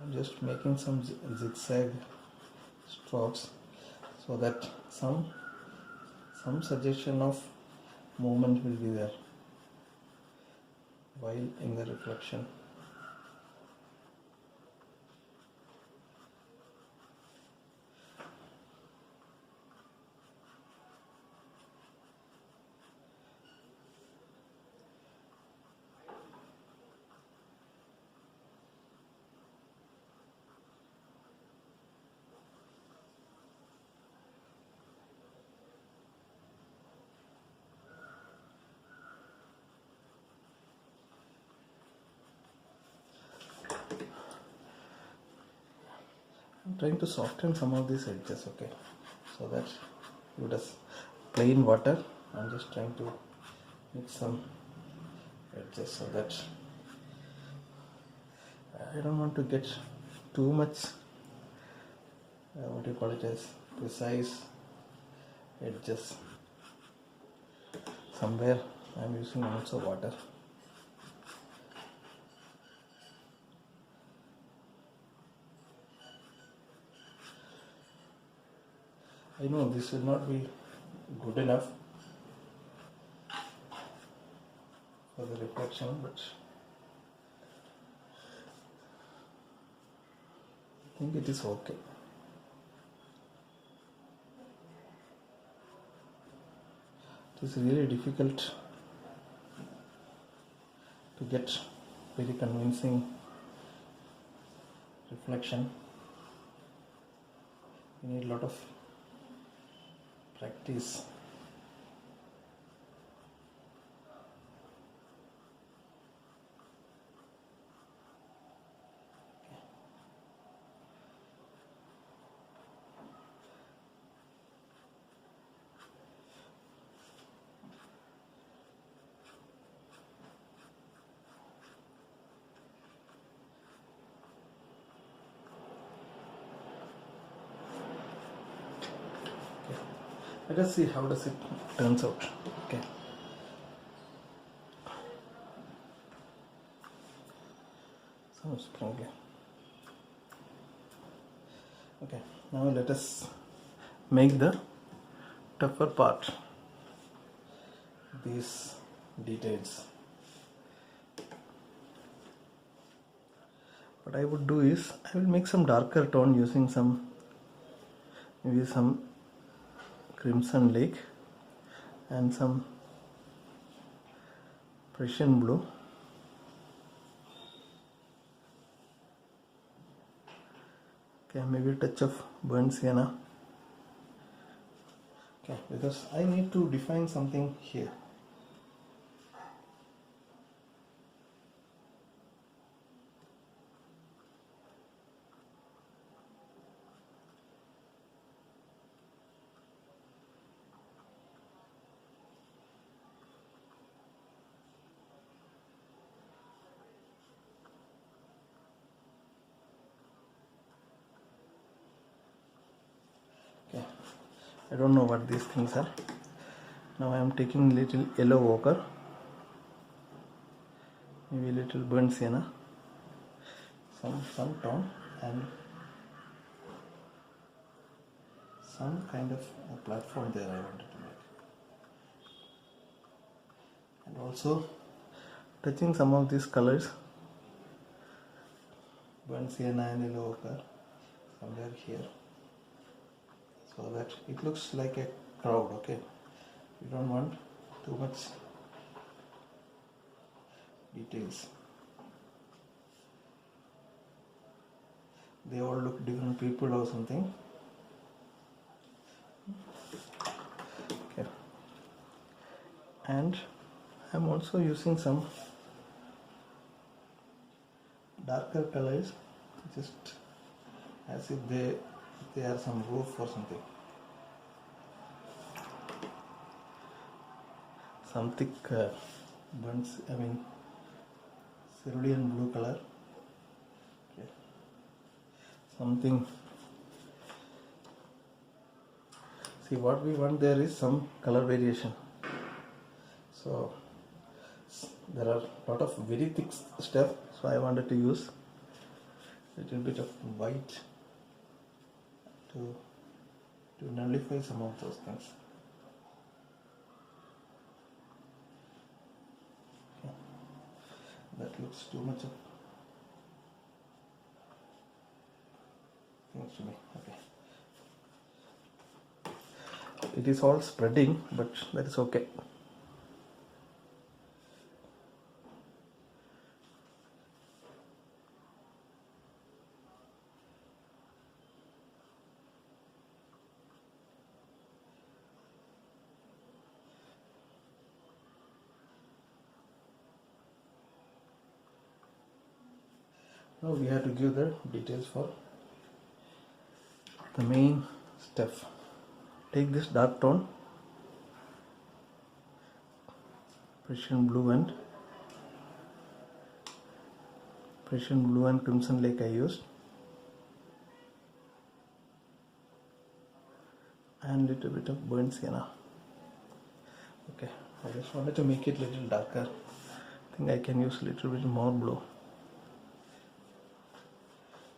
I'm just making some zigzag strokes so that some suggestion of movement will be there while in the reflection. I'm trying to soften some of these edges, okay, so that it is plain water. I'm just trying to mix some edges so that I don't want to get too much what do you call it as precise edges. Somewhere I'm using also water. I know this will not be good enough for the reflection, but I think it is okay. It is really difficult to get very convincing reflection. You need a lot of practice. Let us see how does it turns out. Okay. So strongly. Okay. Now let us make the tougher part. These details. What I would do is I will make some darker tone using maybe some crimson lake and some Prussian blue. Okay, maybe a touch of burnt sienna. Okay, because I need to define something here. I don't know what these things are. Now I am taking little yellow ochre, maybe little burnt sienna, some tone, and some kind of a platform there I wanted to make. And also touching some of these colors, burnt sienna and yellow ochre, somewhere here, so that it looks like a crowd. Okay, you don't want too much details. They all look different people or something. Okay, and I'm also using some darker colors, just as if they are some roof or something. Some thick burns, cerulean blue color. Okay. Something. See, what we want there is some color variation. So there are a lot of very thick stuff, so I wanted to use a little bit of white to nullify some of those things. Okay. That looks too much of things to me. Okay. It is all spreading, but that is okay. Now we have to give the details for the main stuff. Take this dark tone, Prussian blue and crimson lake I used, and little bit of burnt sienna. Okay, I just wanted to make it little darker. I think I can use little bit more blue.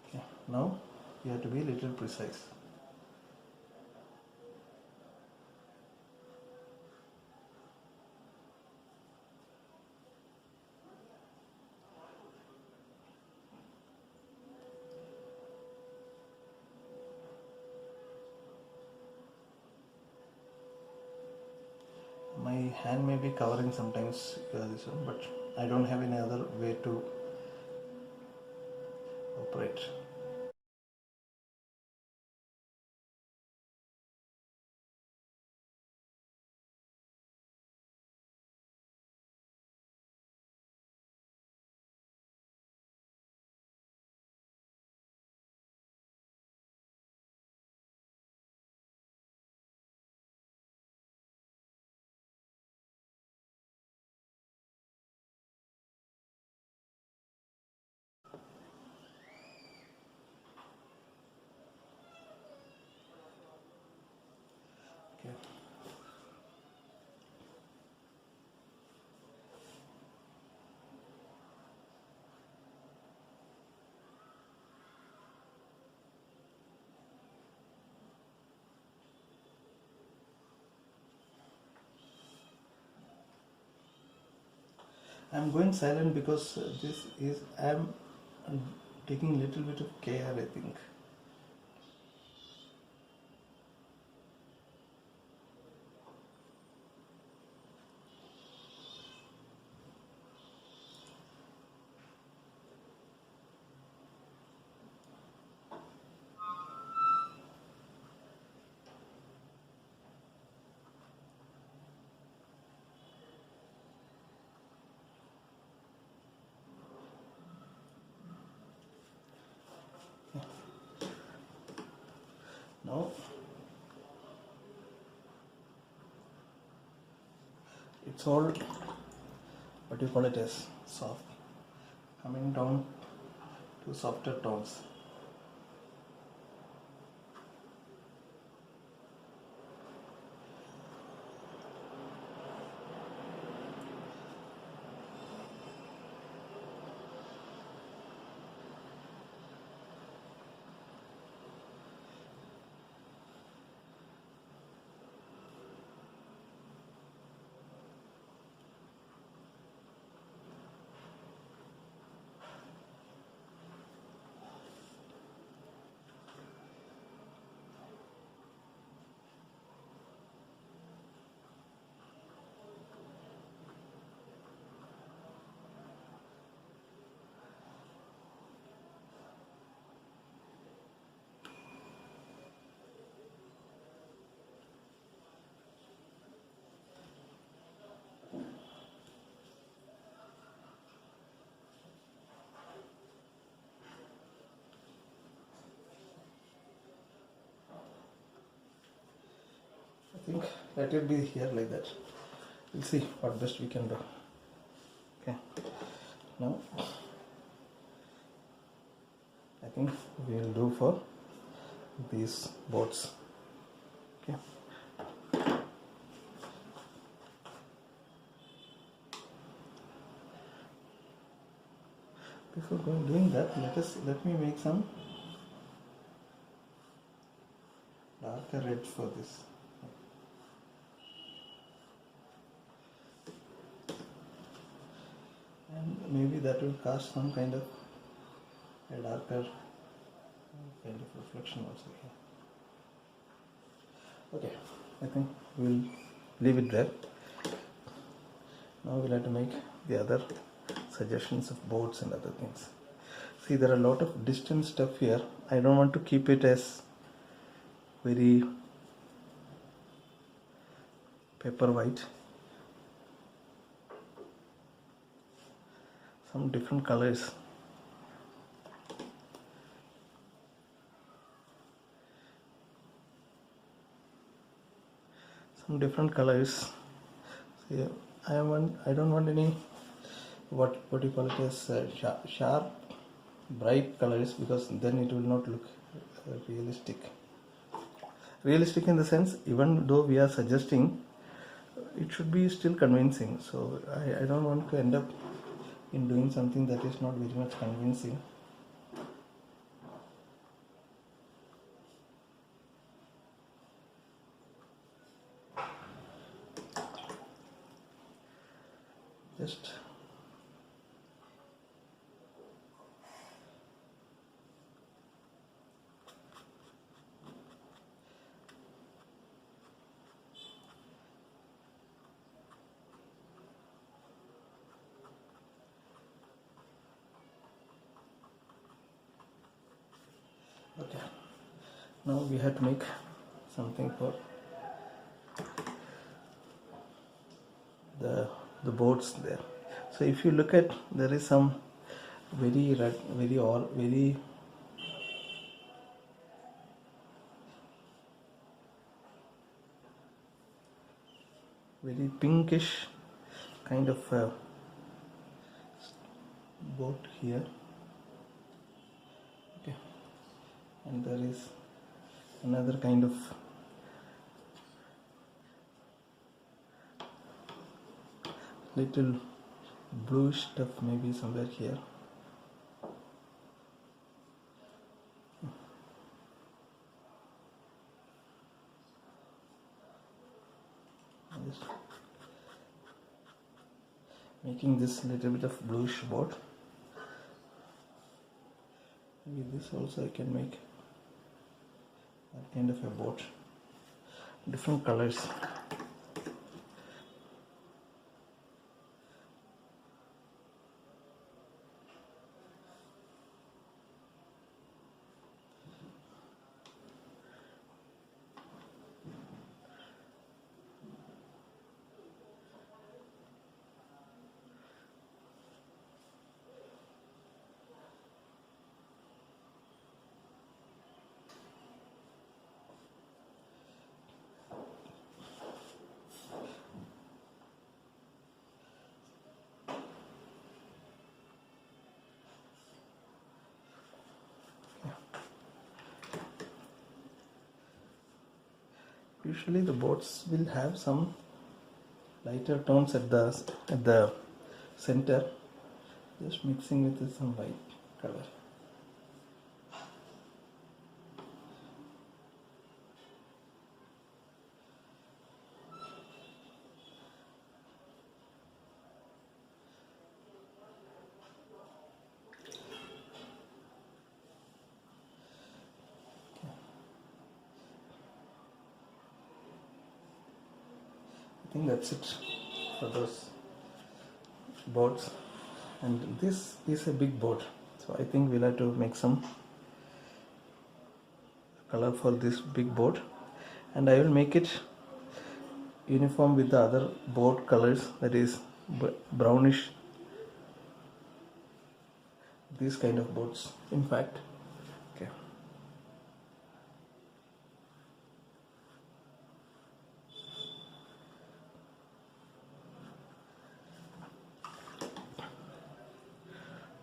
Okay, now you have to be little precise. My hand may be covering sometimes this one, but I don't have any other way to operate. Okay. I'm going silent because I'm taking little bit of care, I think. Now it's all, what do you call it, as soft, coming down to softer tones. think let it be here like that. We'll see what best we can do. Okay, now I think we'll do for these boats. Okay. Before doing that, let me make some darker red for this. And maybe that will cast some kind of a darker kind of reflection also here. Okay, I think we'll leave it there. Now we'll have to make the other suggestions of boats and other things. See, there are a lot of distant stuff here. I don't want to keep it as very paper white. Some different colors. Some different colors. See, I don't want any what you call it as sharp, bright colors, because then it will not look realistic. Realistic in the sense, even though we are suggesting, it should be still convincing. So I don't want to end up in doing something that is not very much convincing. Just okay. Now we have to make something for the boards there. So if you look at, there is some very red, very pinkish kind of boat here. Okay, and there is another kind of little bluish stuff, maybe somewhere here. Just making this little bit of bluish boat. Maybe this also I can make that kind of a boat. Different colors. Usually the boats will have some lighter tones at the center, just mixing with some white color. I think that's it for those boats, and this is a big boat, so I think we'll have to make some color for this big boat, and I will make it uniform with the other boat colors, that is brownish, these kind of boats in fact. Okay.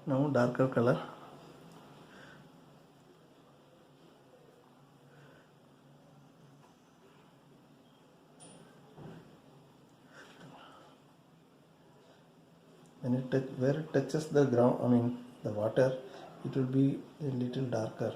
Now darker color. When where it touches the ground, I mean the water, it will be a little darker.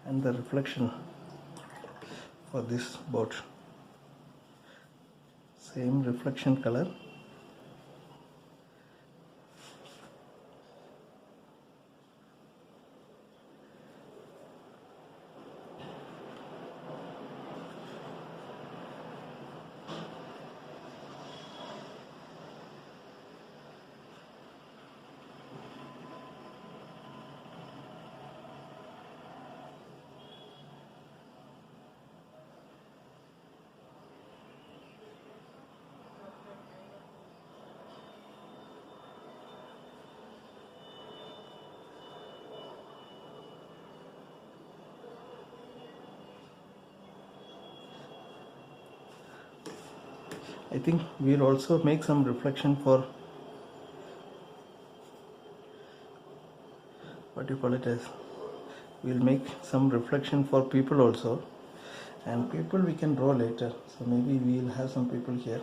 And the reflection for this boat, same reflection color. I think we'll also make some reflection for, what do you call it as, we'll make some reflection for people also, and people we can draw later, so maybe we'll have some people here.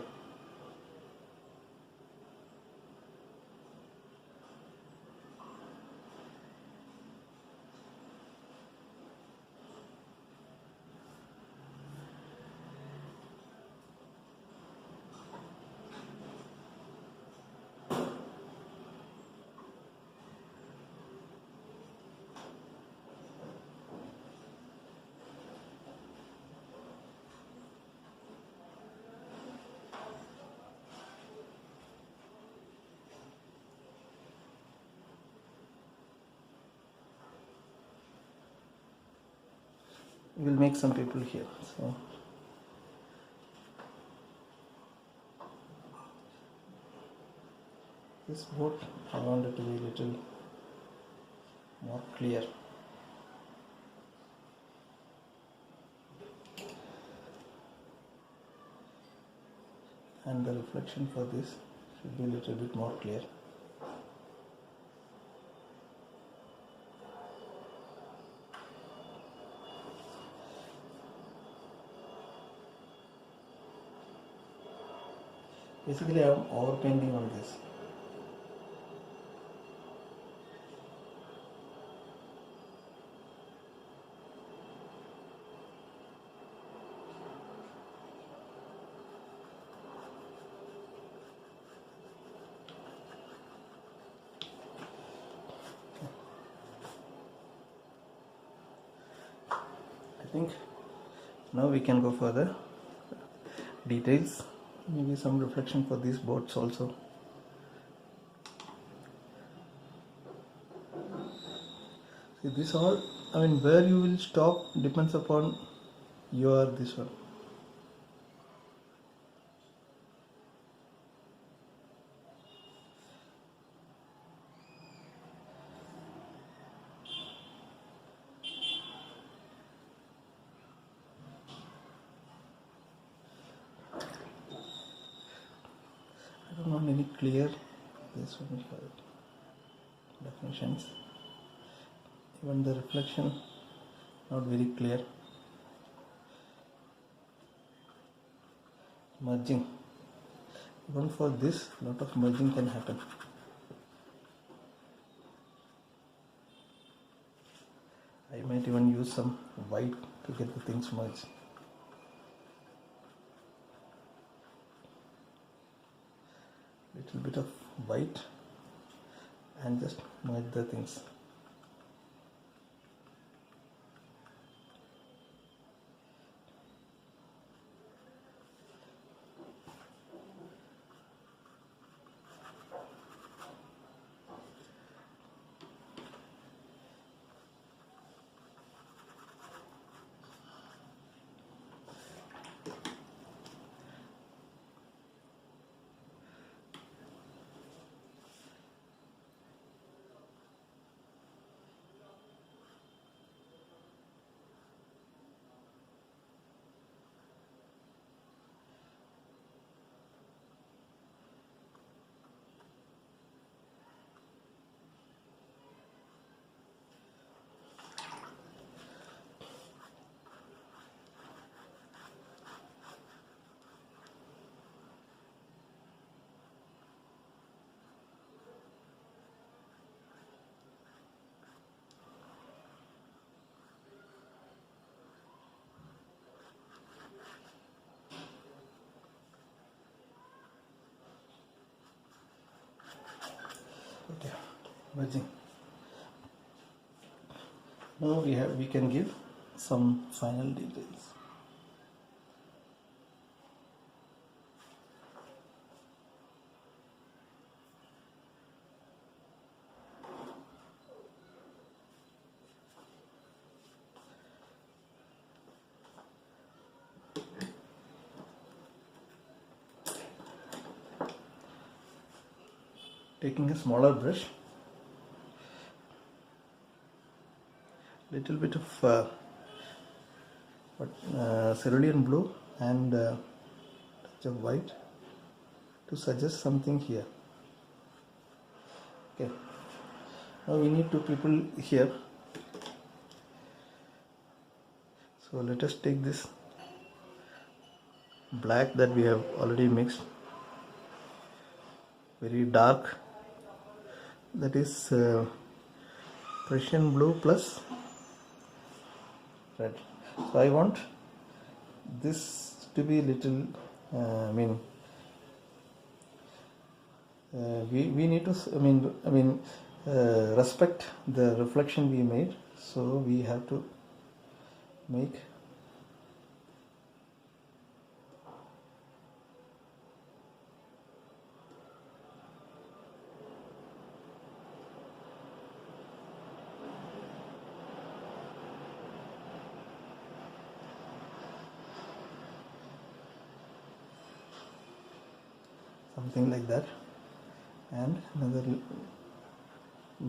We'll make some people here. So this boat I want it to be a little more clear. And the reflection for this should be a little bit more clear. Basically, I am overpainting on this. I think now we can go for the details. Maybe some reflection for these boats also. See, this all, I mean, where you will stop depends upon your this one. I don't want any clear this one for definitions. Even the reflection not very clear. Merging. Even for this, lot of merging can happen. I might even use some white to get the things merged. Little bit of white and just merge the things. merging. Now we can give some final details. Taking a smaller brush, little bit of cerulean blue and touch of white to suggest something here. Okay, now we need two people here, so let us take this black that we have already mixed, very dark, that is Prussian blue plus red. So I want this to be little we need to respect the reflection we made, so we have to make something like that, and another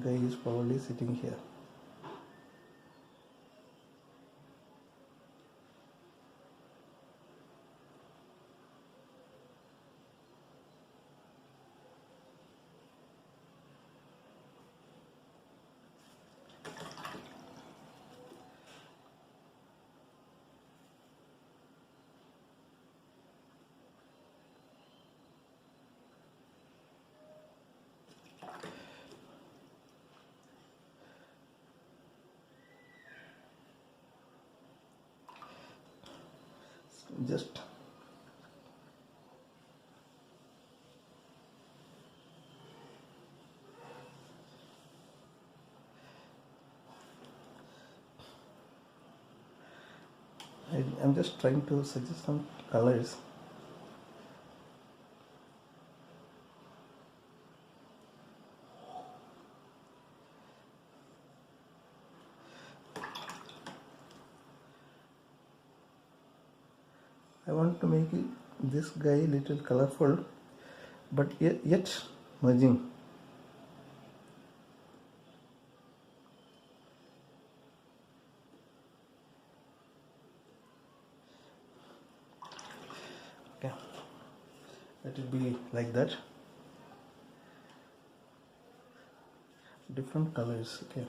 guy is probably sitting here. Just I'm just trying to suggest some colors. I want to make this guy little colorful, but yet merging. Okay, let it be like that. Different colors. Okay.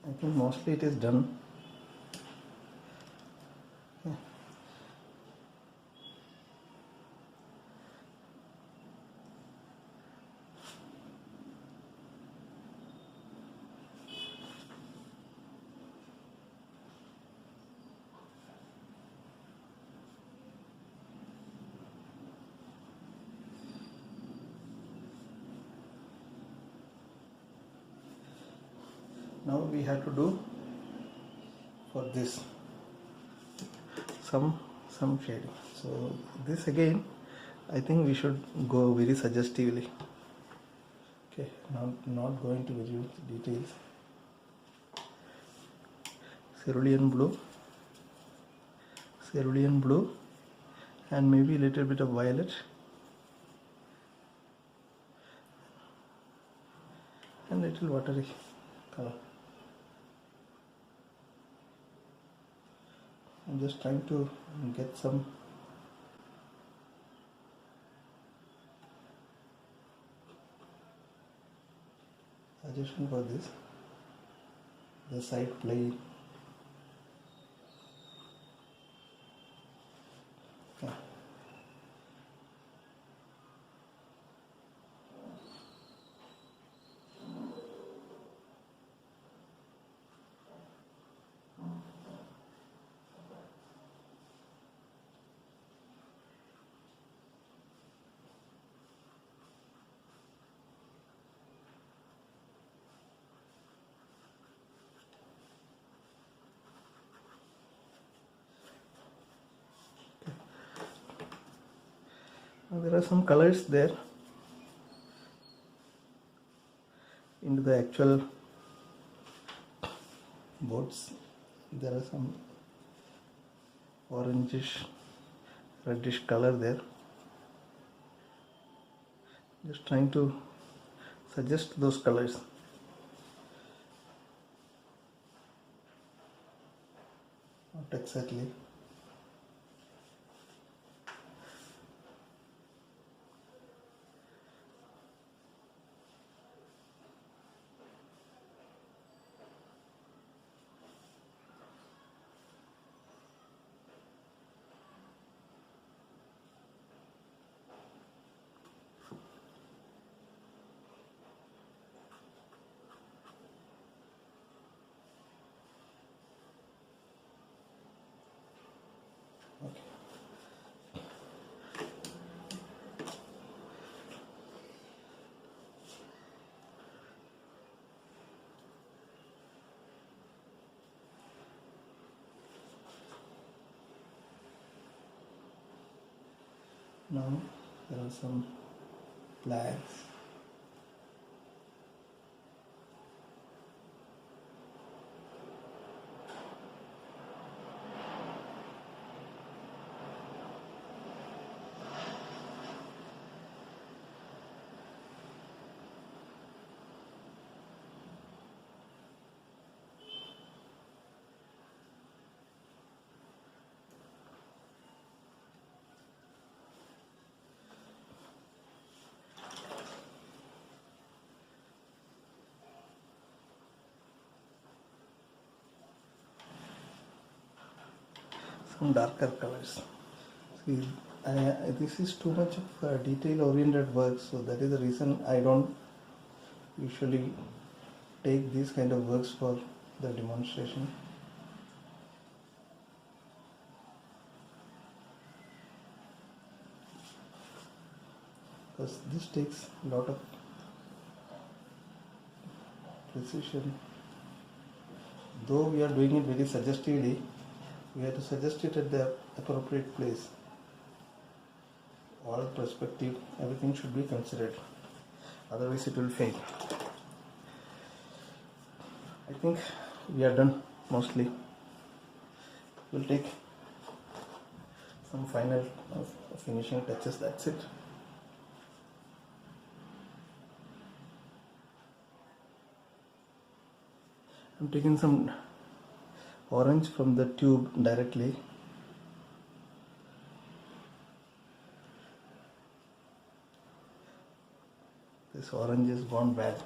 I think mostly it is done. Yeah. Now we have to do for this some shading. So this again, I think we should go very suggestively. Okay, now not going to very details. Cerulean blue, and maybe a little bit of violet, and little watery color. I'm just trying to get some suggestion for this. The side play. Okay. Now there are some colors there into the actual boats. There are some orangish, reddish color there. Just trying to suggest those colors. Not exactly. Okay. Now there are some flags. Some darker colors. See, this is too much of detail-oriented work, so that is the reason I don't usually take these kind of works for the demonstration. Because this takes a lot of precision. Though we are doing it very suggestively, we have to suggest it at the appropriate place. All perspective, everything should be considered. Otherwise it will fail. I think we are done mostly. We'll take some final finishing touches, that's it. I'm taking some orange from the tube directly. This orange is gone bad.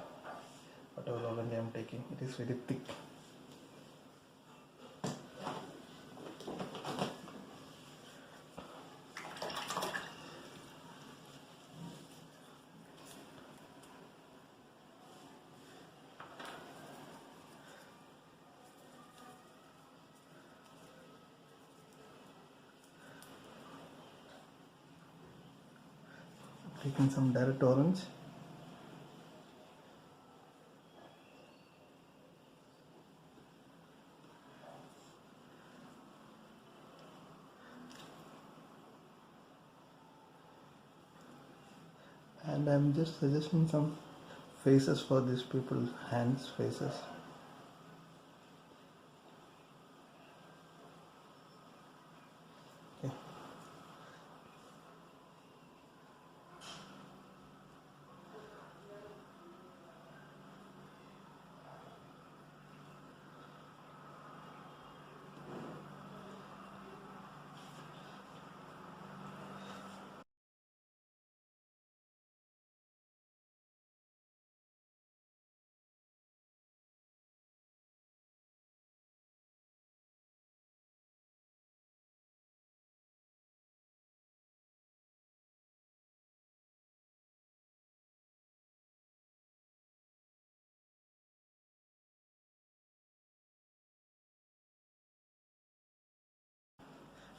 Whatever orange I am taking, it is very thick. Taking some direct orange. and I'm just suggesting some faces for these people, hands, faces. Okay.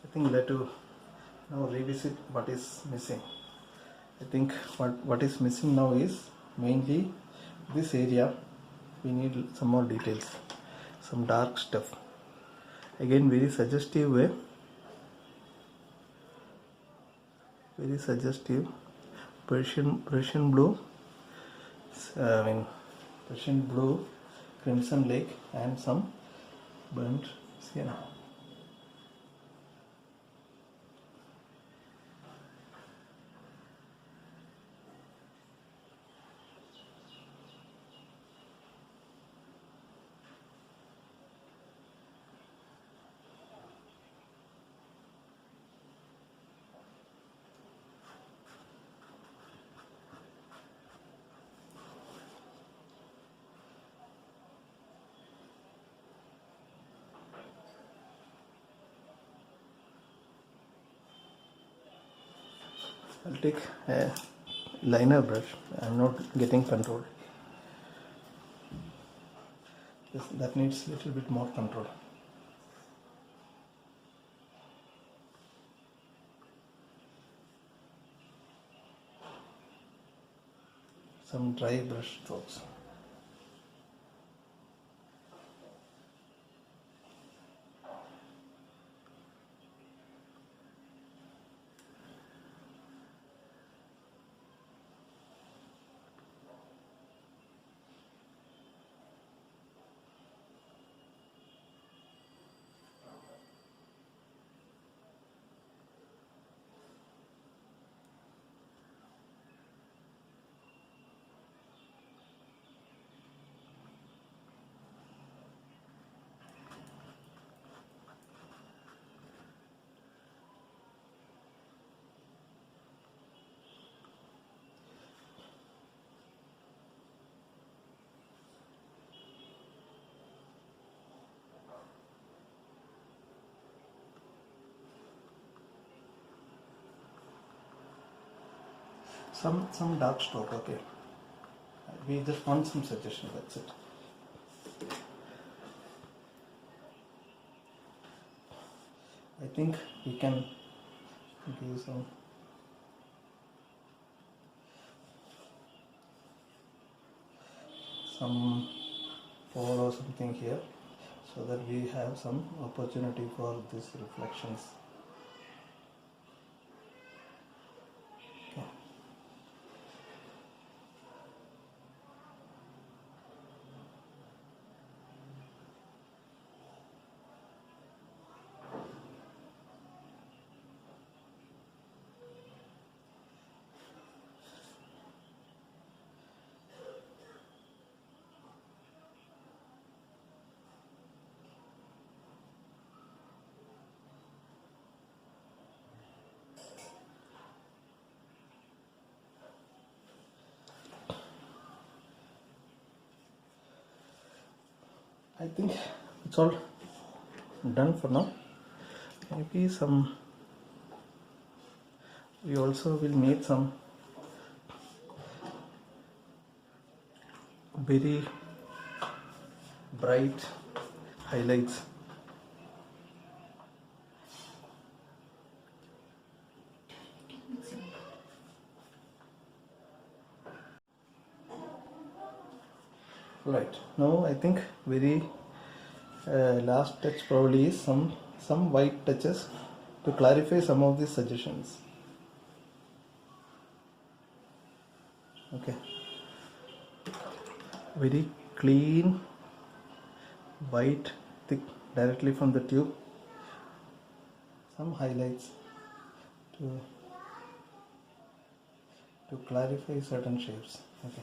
I think let to now revisit what is missing. I think what is missing now is mainly this area. We need some more details, some dark stuff. Again, very suggestive way, very suggestive. Prussian blue, Prussian blue, crimson lake, and some burnt sienna. I'll take a liner brush. I'm not getting control. That needs a little bit more control. Some dry brush strokes. Some dark stroke, okay. We just want some suggestion, that's it. I think we can give some pour or something here, so that we have some opportunity for these reflections. I think it's all done for now. Maybe we also will need some very bright highlights. Right, now I think very last touch probably is some white touches to clarify some of these suggestions. Okay, very clean white thick directly from the tube. Some highlights to clarify certain shapes. Okay.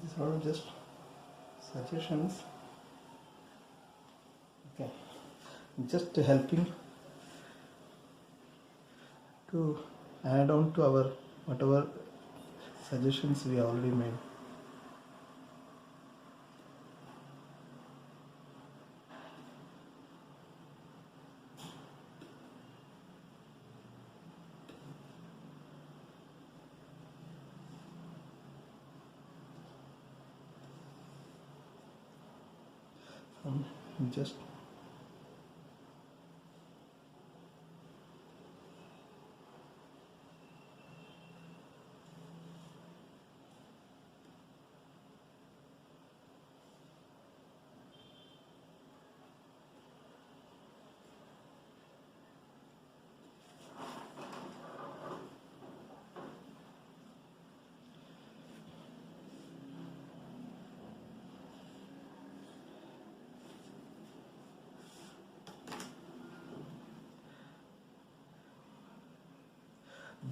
These are just suggestions. Okay, just helping to add on to our whatever suggestions we already made. Just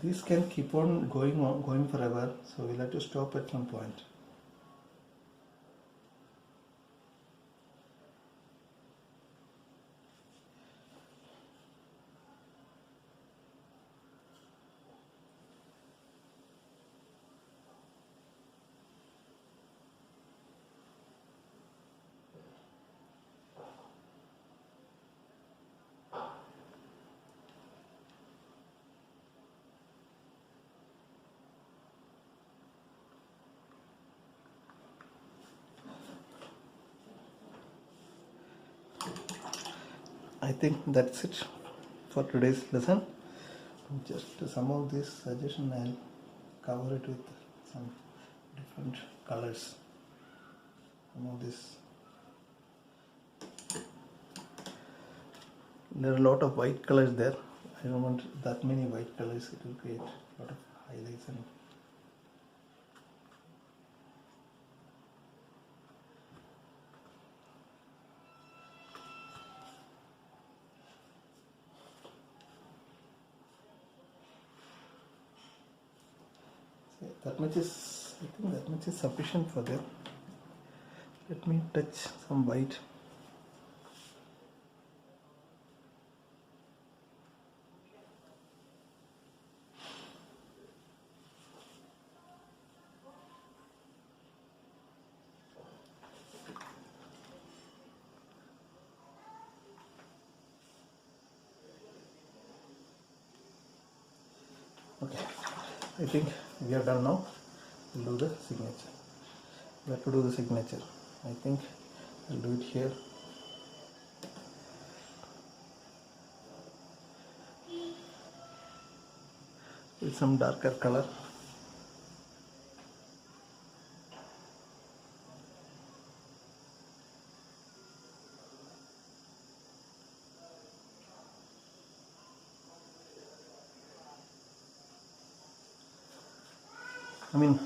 this can keep on going forever, so we'll have to stop at some point. I think that's it for today's lesson. Just some of these suggestions I'll cover it with some different colors. Some of this, there are a lot of white colors there. I don't want that many white colors. It will create a lot of highlights and that much is, I think that much is sufficient for them. Let me touch some white. Okay, I think we are done now. We'll do the signature. We have to do the signature. I think I'll do it here. With some darker color. I mean,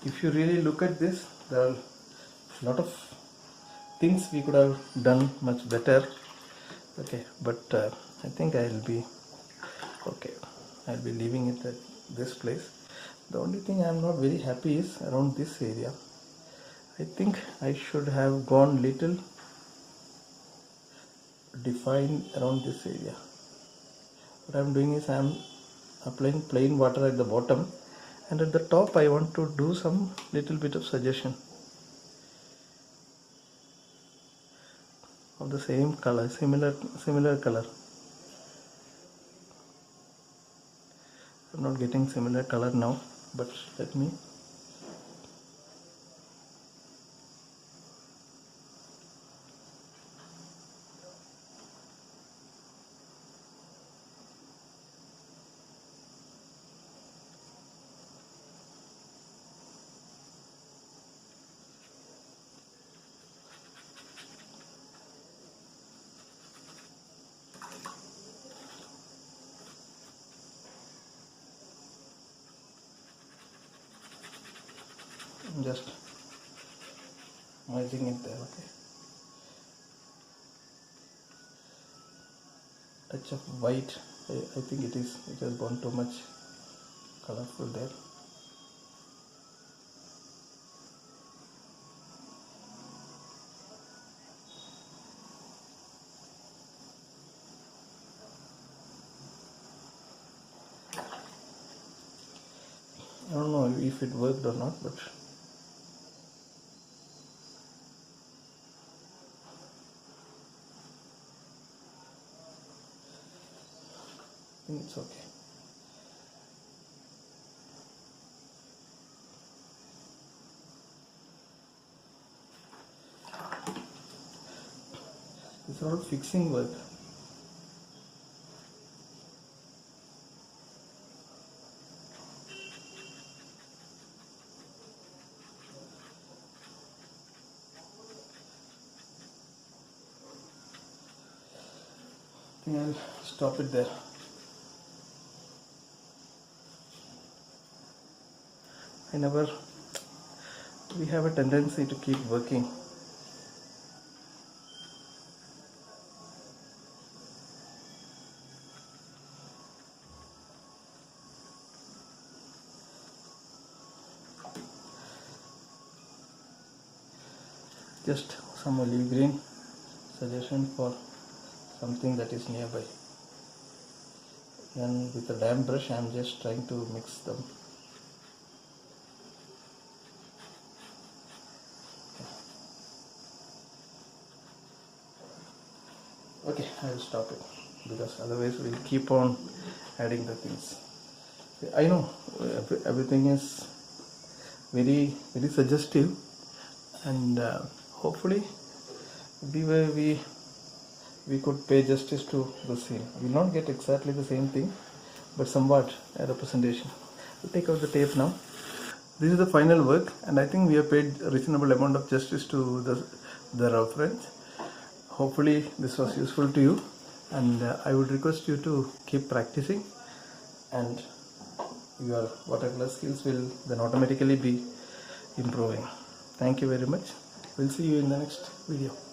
if you really look at this, there are a lot of things we could have done much better. Okay, but I think I'll be okay. I'll be leaving it at this place. The only thing I'm not very happy is around this area. I think I should have gone little defined around this area. What I am doing is I am applying plain water at the bottom, and at the top I want to do some little bit of suggestion of the same color, similar color. I'm not getting similar color now, but let me. I'm just merging it there, okay. Touch of white, I think it has gone too much colorful there. I don't know if it worked or not, but I think it's okay. It's all fixing work. I think I'll stop it there. We have a tendency to keep working. Just some olive green suggestion for something that is nearby. And with a damp brush I am just trying to mix them. Okay, I will stop it because otherwise we will keep on adding the things. I know everything is very suggestive, and hopefully we could pay justice to the scene. We will not get exactly the same thing, but somewhat a representation. I'll take out the tape now. This is the final work, and I think we have paid a reasonable amount of justice to the reference. Hopefully this was useful to you, and I would request you to keep practicing, and your watercolor skills will then automatically be improving. Thank you very much. We'll see you in the next video.